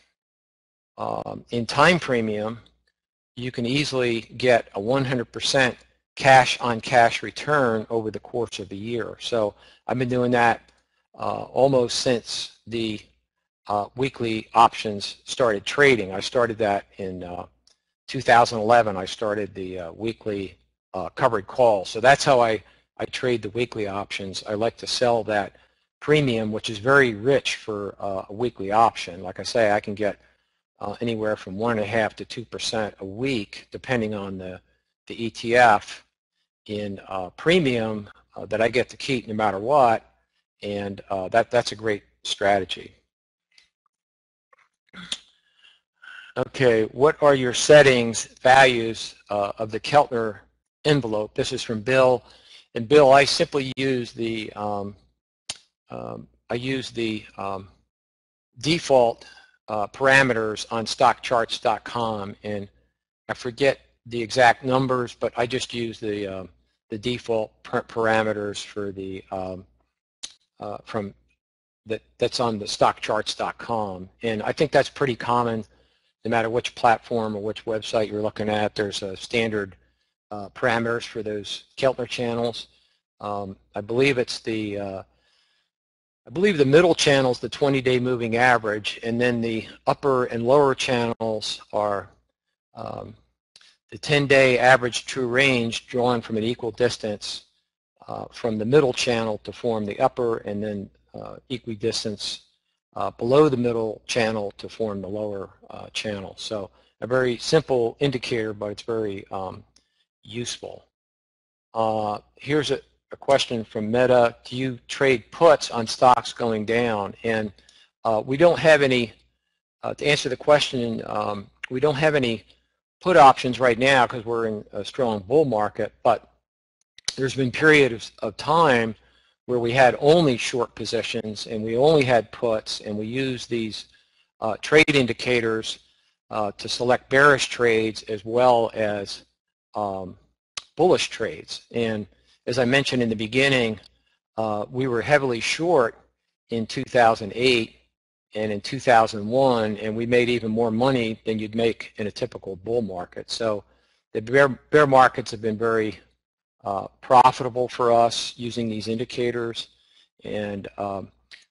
in time premium, you can easily get a 100% cash-on-cash return over the course of a year. So I've been doing that almost since the weekly options started trading. I started that in 2011. I started the weekly covered call. So that's how I trade the weekly options. I like to sell that premium, which is very rich for a weekly option. Like I say, I can get anywhere from 1.5% to 2% a week, depending on the ETF in premium that I get to keep no matter what, and that's a great strategy. Okay, what are your settings, values of the Keltner envelope? This is from Bill. And Bill, I simply use the default parameters on stockcharts.com, and I forget the exact numbers, but I just use the default parameters for the that's on the stockcharts.com, and I think that's pretty common. No matter which platform or which website you're looking at, there's a standard parameters for those Keltner channels. I believe it's the middle channel is the 20-day moving average, and then the upper and lower channels are the 10-day average true range drawn from an equal distance from the middle channel to form the upper, and then equidistance below the middle channel to form the lower channel. So a very simple indicator, but it's very useful. Here's a question from Meta. Do you trade puts on stocks going down? And we don't have any, to answer the question, we don't have any put options right now because we're in a strong bull market, but there's been periods of time where we had only short positions and we only had puts, and we used these trade indicators to select bearish trades as well as bullish trades. And as I mentioned in the beginning, we were heavily short in 2008 and in 2001, and we made even more money than you'd make in a typical bull market. So the bear markets have been very profitable for us using these indicators, and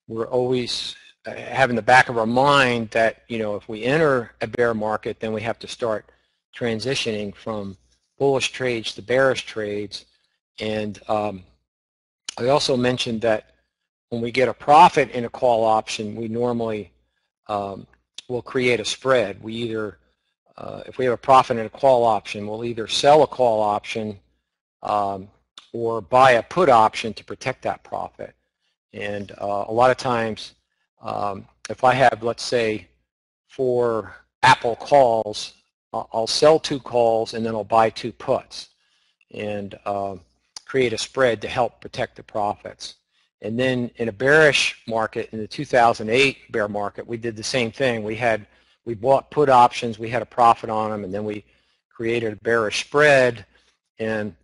we're always having the back of our mind that, you know, if we enter a bear market, then we have to start transitioning from bullish trades to bearish trades. And I also mentioned that when we get a profit in a call option, we normally will create a spread. We either, if we have a profit in a call option, we'll either sell a call option or buy a put option to protect that profit. And a lot of times, if I have, let's say, 4 Apple calls, I'll sell 2 calls and then I'll buy 2 puts and create a spread to help protect the profits. And then in a bearish market, in the 2008 bear market, we did the same thing. We bought put options, we had a profit on them, and then we created a bearish spread, and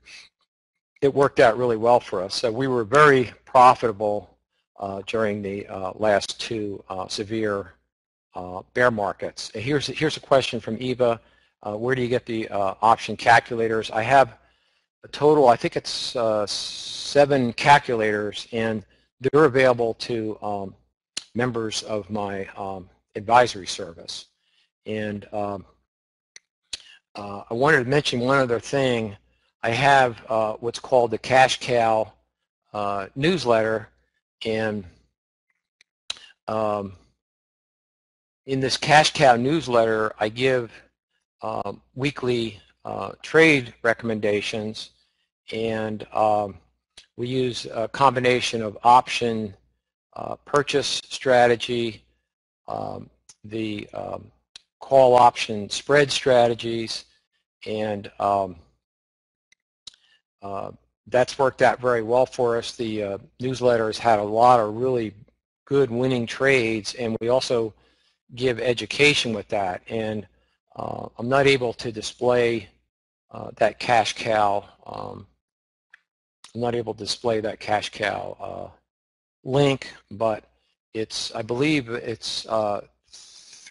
it worked out really well for us. So we were very profitable during the last 2 severe bear markets. And here's a question from Eva. Where do you get the option calculators? I have a total, I think it's 7 calculators, and they're available to members of my advisory service. And I wanted to mention one other thing. I have what's called the Cash Cow newsletter, and in this Cash Cow newsletter, I give weekly trade recommendations, and we use a combination of option purchase strategy, the call option spread strategies, and that's worked out very well for us. The newsletter has had a lot of really good winning trades, and we also give education with that. And I'm not able to display that Cash Cow. I'm not able to display that Cash Cow link, but it's, I believe it's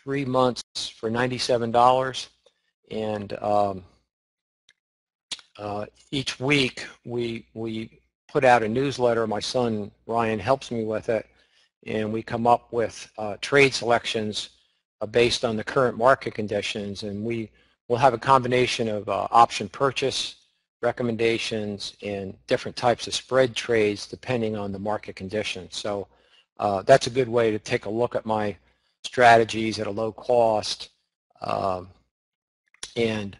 3 months for $97, and each week we put out a newsletter. My son Ryan helps me with it, and we come up with trade selections based on the current market conditions, and we will have a combination of option purchase recommendations and different types of spread trades depending on the market conditions. So that's a good way to take a look at my strategies at a low cost and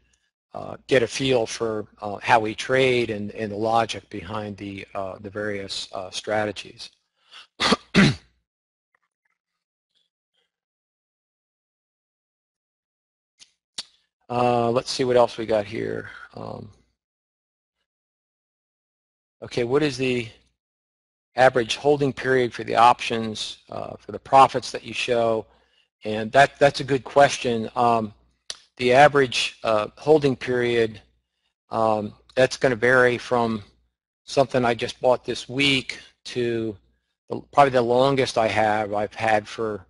get a feel for how we trade and the logic behind the various strategies. Let's see what else we got here. Okay, what is the average holding period for the options for the profits that you show? And that's a good question. The average holding period, that's going to vary from something I just bought this week to probably the longest I've had for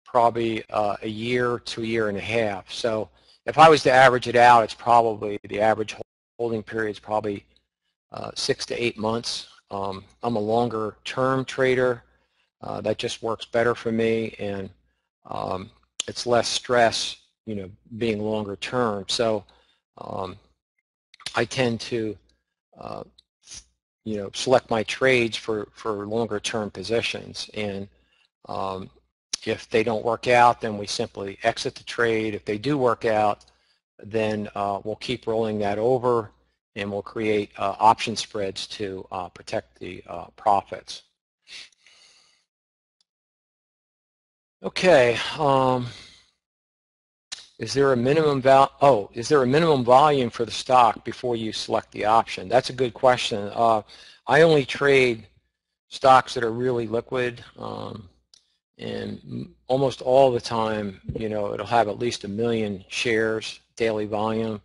probably a year to a year and a half. So if I was to average it out, it's probably, the average holding period is probably 6 to 8 months. I'm a longer term trader. That just works better for me, and it's less stress, you know, being longer term. So I tend to, select my trades for longer term positions. And if they don't work out, then we simply exit the trade. If they do work out, then we'll keep rolling that over, and we'll create option spreads to protect the profits. Okay. Is there a minimum volume for the stock before you select the option? That's a good question. I only trade stocks that are really liquid, and almost all the time, it'll have at least 1 million shares daily volume,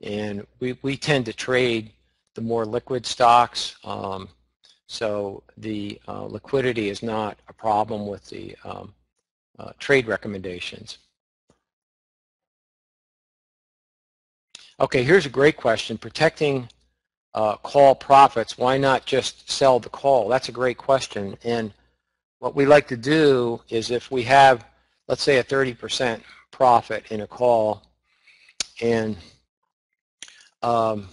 and we tend to trade the more liquid stocks, so the liquidity is not a problem with the trade recommendations. Okay, here's a great question. Protecting call profits, why not just sell the call? That's a great question. And what we like to do is, if we have, let's say, a 30% profit in a call, and when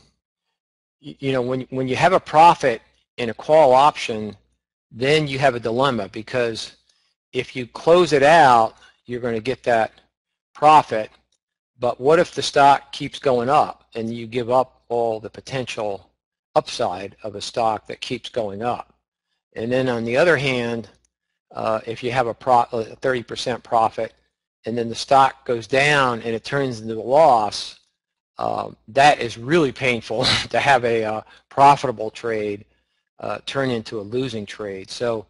you have a profit in a call option, then you have a dilemma, because if you close it out, you're going to get that profit. But what if the stock keeps going up and you give up all the potential upside of a stock that keeps going up? And then on the other hand, if you have a 30% profit and then the stock goes down and it turns into a loss, that is really painful to have a profitable trade turn into a losing trade. So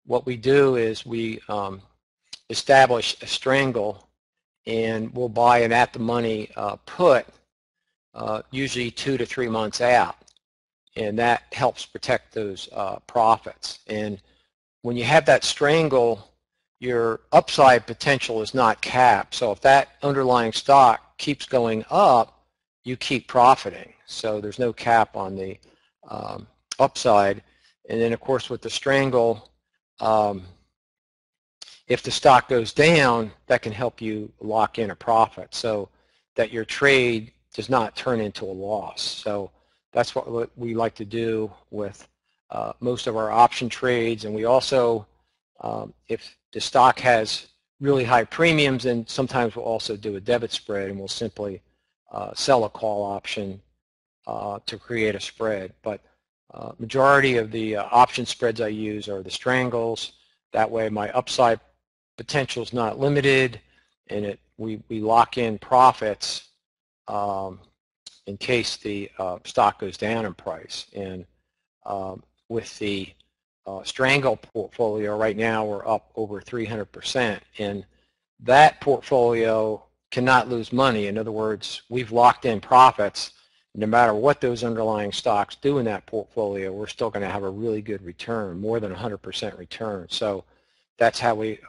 what we do is we establish a strangle, and we'll buy an at-the-money put, usually 2 to 3 months out, and that helps protect those profits. And when you have that strangle, your upside potential is not capped. So if that underlying stock keeps going up, you keep profiting. So there's no cap on the upside. And then, of course, with the strangle, if the stock goes down, that can help you lock in a profit so that your trade does not turn into a loss. So that's what we like to do with most of our option trades. And we also, if the stock has really high premiums, then sometimes we'll also do a debit spread, and we'll simply sell a call option to create a spread. But majority of the option spreads I use are the strangles. That way my upside potential is not limited, and we lock in profits in case the stock goes down in price. And with the strangle portfolio right now, we're up over 300%, and that portfolio cannot lose money. In other words, we've locked in profits. No matter what those underlying stocks do in that portfolio, we're still going to have a really good return, more than 100% return. So that's how we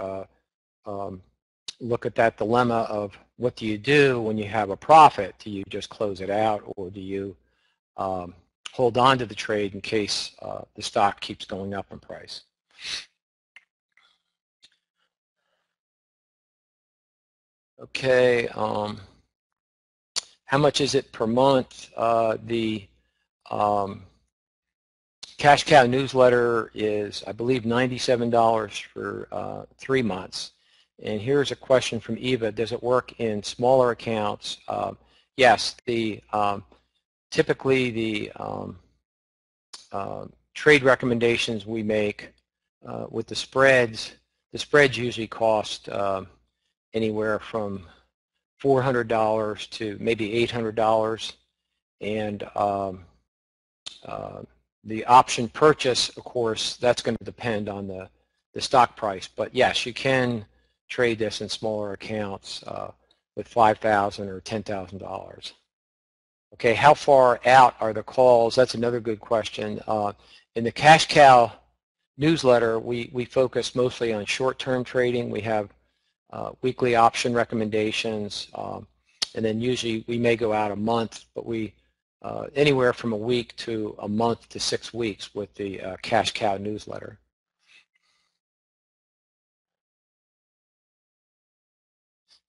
look at that dilemma of, what do you do when you have a profit? Do you just close it out, or do you hold on to the trade in case the stock keeps going up in price? Okay, how much is it per month? The Cash Cow newsletter is, I believe, $97 for 3 months. And here's a question from Eva. Does it work in smaller accounts? Yes. Typically, the trade recommendations we make with the spreads usually cost anywhere from $400 to maybe $800. And the option purchase, of course, that's going to depend on the stock price. But yes, you can trade this in smaller accounts with $5,000 or $10,000. Okay, how far out are the calls? That's another good question. In the Cash Cow newsletter, we focus mostly on short-term trading. We have weekly option recommendations, and then usually we may go out a month, but we anywhere from a week to a month to 6 weeks with the Cash Cow newsletter.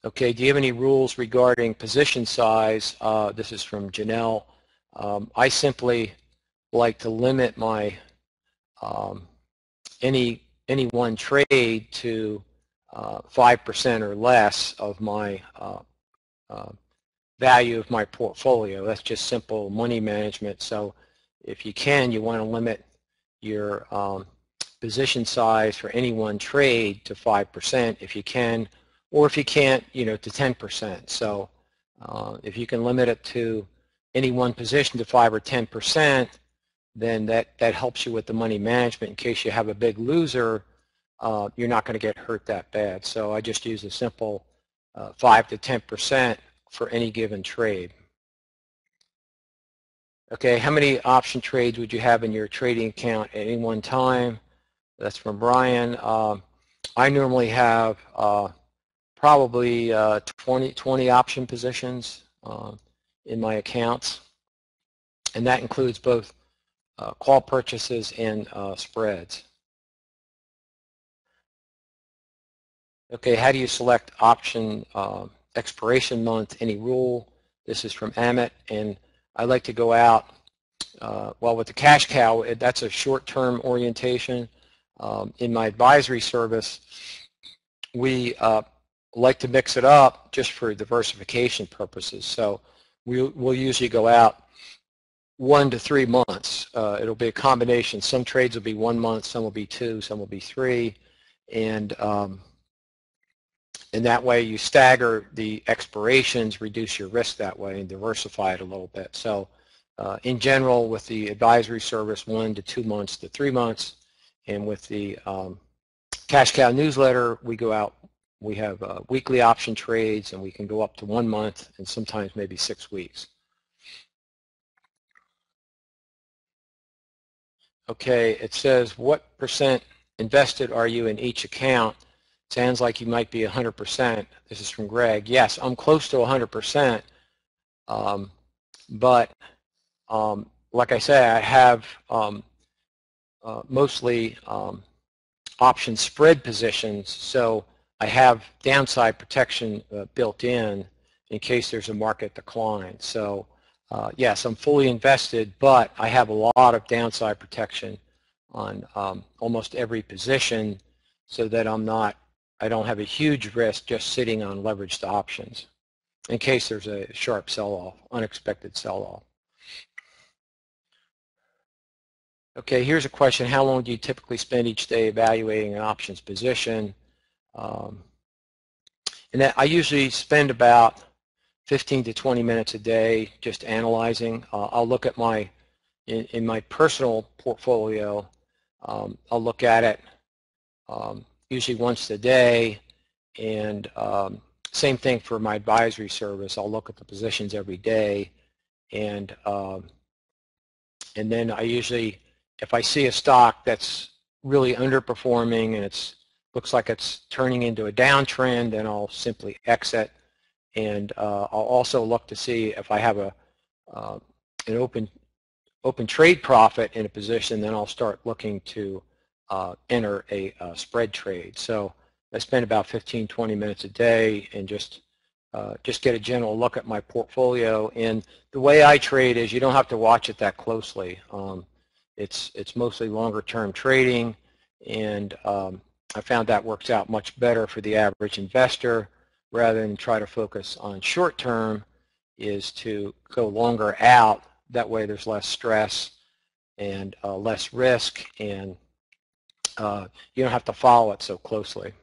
Okay, do you have any rules regarding position size? This is from Janelle. I simply like to limit my any one trade to 5% or less of my value of my portfolio. That's just simple money management. So if you can, you want to limit your position size for any one trade to 5% if you can, or if you can't, to 10%. So if you can limit it to any one position to 5 or 10%, then that helps you with the money management. In case you have a big loser, you're not going to get hurt that bad. So I just use a simple 5 to 10% for any given trade. Okay, how many option trades would you have in your trading account at any one time? That's from Brian. I normally have probably 20 option positions in my accounts, and that includes both call purchases and spreads. Okay, how do you select option expiration month? Any rule? This is from Amit, and I like to go out, well, with the cash cow, that's a short-term orientation. In my advisory service, we like to mix it up just for diversification purposes. So we'll usually go out 1 to 3 months. It'll be a combination. Some trades will be 1 month, some will be 2, some will be 3, and that way you stagger the expirations, reduce your risk that way, and diversify it a little bit. So in general, with the advisory service, 1 to 2 months to 3 months, and with the Cash Cow newsletter, we go out, we have weekly option trades, and we can go up to 1 month and sometimes maybe 6 weeks. Okay, it says, what percent invested are you in each account? Sounds like you might be 100%. This is from Greg. Yes, I'm close to 100%, but like I say, I have mostly option spread positions, so I have downside protection built in case there's a market decline. So yes, I'm fully invested, but I have a lot of downside protection on almost every position, so that I don't have a huge risk just sitting on leveraged options in case there's a sharp sell-off, unexpected sell-off. Okay, here's a question. How long do you typically spend each day evaluating an options position? And that I usually spend about 15 to 20 minutes a day just analyzing. I'll look at in my personal portfolio, I'll look at it usually once a day, and same thing for my advisory service. I'll look at the positions every day, and then I usually, if I see a stock that's really underperforming and looks like it's turning into a downtrend, then I'll simply exit. And I'll also look to see if I have an open trade profit in a position, then I'll start looking to enter a spread trade. So I spend about 15-20 minutes a day and just get a general look at my portfolio. And the way I trade is you don't have to watch it that closely. It's mostly longer term trading, and I found that works out much better for the average investor. Rather than try to focus on short term, is to go longer out. That way there's less stress and less risk, and you don't have to follow it so closely.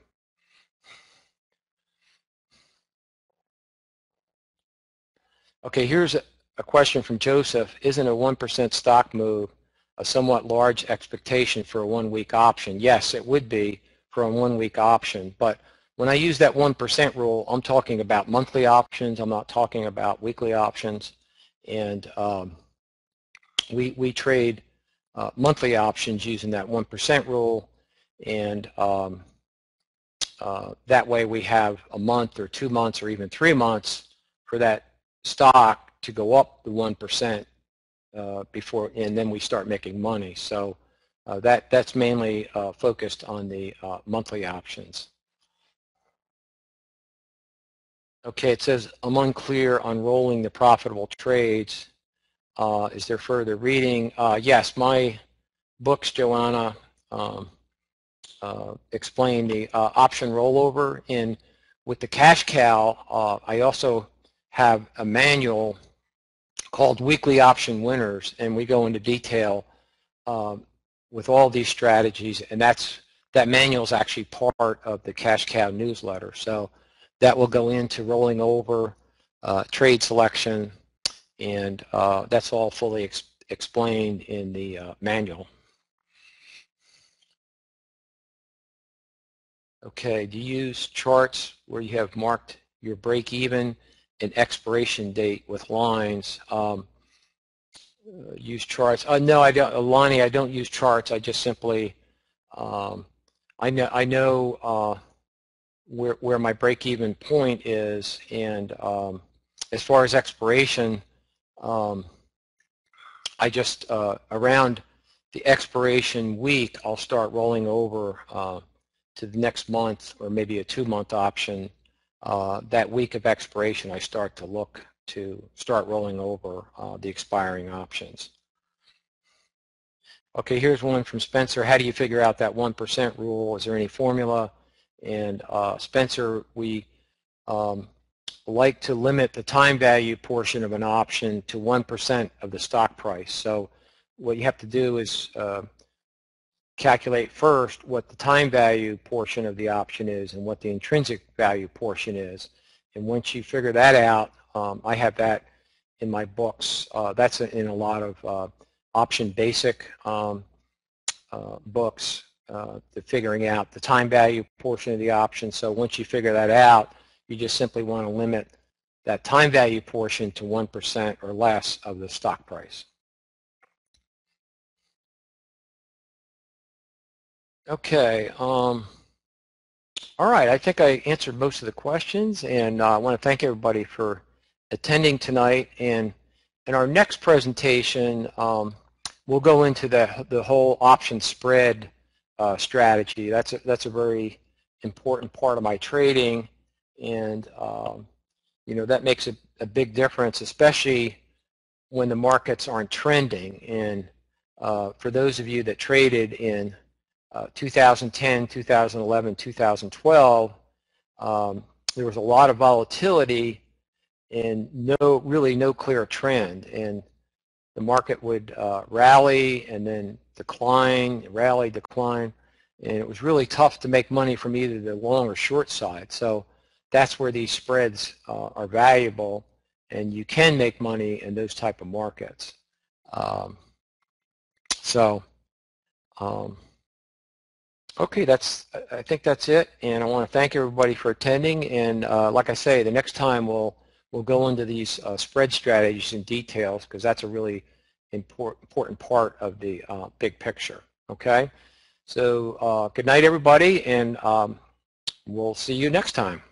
Okay, here's a question from Joseph. Isn't a 1% stock move a somewhat large expectation for a 1 week option? Yes, it would be for a 1 week option, but when I use that 1% rule, I'm talking about monthly options. I'm not talking about weekly options. And we trade monthly options using that 1% rule. And that way we have a month or 2 months or even 3 months for that stock to go up the 1% before, and then we start making money. So that's mainly focused on the monthly options. Okay, it says, I'm unclear on rolling the profitable trades. Is there further reading? Yes, my books, Joanna, explain the option rollover. And with the cash cow, I also have a manual called Weekly Option Winners, and we go into detail with all these strategies, and that manual is actually part of the cash cow newsletter. So that will go into rolling over, trade selection, and that's all fully explained in the manual. Okay, do you use charts where you have marked your break-even and expiration date with lines? Use charts? No, I don't, Lonnie. I don't use charts. I just simply I know where my break-even point is, and as far as expiration, I just around the expiration week, I'll start rolling over to the next month, or maybe a 2-month option. That week of expiration, I start to look to start rolling over the expiring options. Okay, here's one from Spencer. How do you figure out that 1% rule? Is there any formula? And Spencer, we like to limit the time value portion of an option to 1% of the stock price. So what you have to do is calculate first what the time value portion of the option is and what the intrinsic value portion is. And once you figure that out, I have that in my books. That's in a lot of option basic books, to figuring out the time value portion of the option. So once you figure that out, you just simply want to limit that time value portion to 1% or less of the stock price. Okay. All right. I think I answered most of the questions, and I want to thank everybody for attending tonight. And in our next presentation, we'll go into the whole option spread strategy. That's a very important part of my trading, and you know, that makes a big difference, especially when the markets aren't trending. And for those of you that traded in 2010, 2011, 2012, there was a lot of volatility and really no clear trend. And the market would rally and then decline, rally, decline, and it was really tough to make money from either the long or short side. So that's where these spreads are valuable, and you can make money in those type of markets. Okay, I think that's it, and I want to thank everybody for attending. And like I say, the next time we'll go into these spread strategies in details, because that's a really important part of the big picture. Okay, so good night, everybody, and we'll see you next time.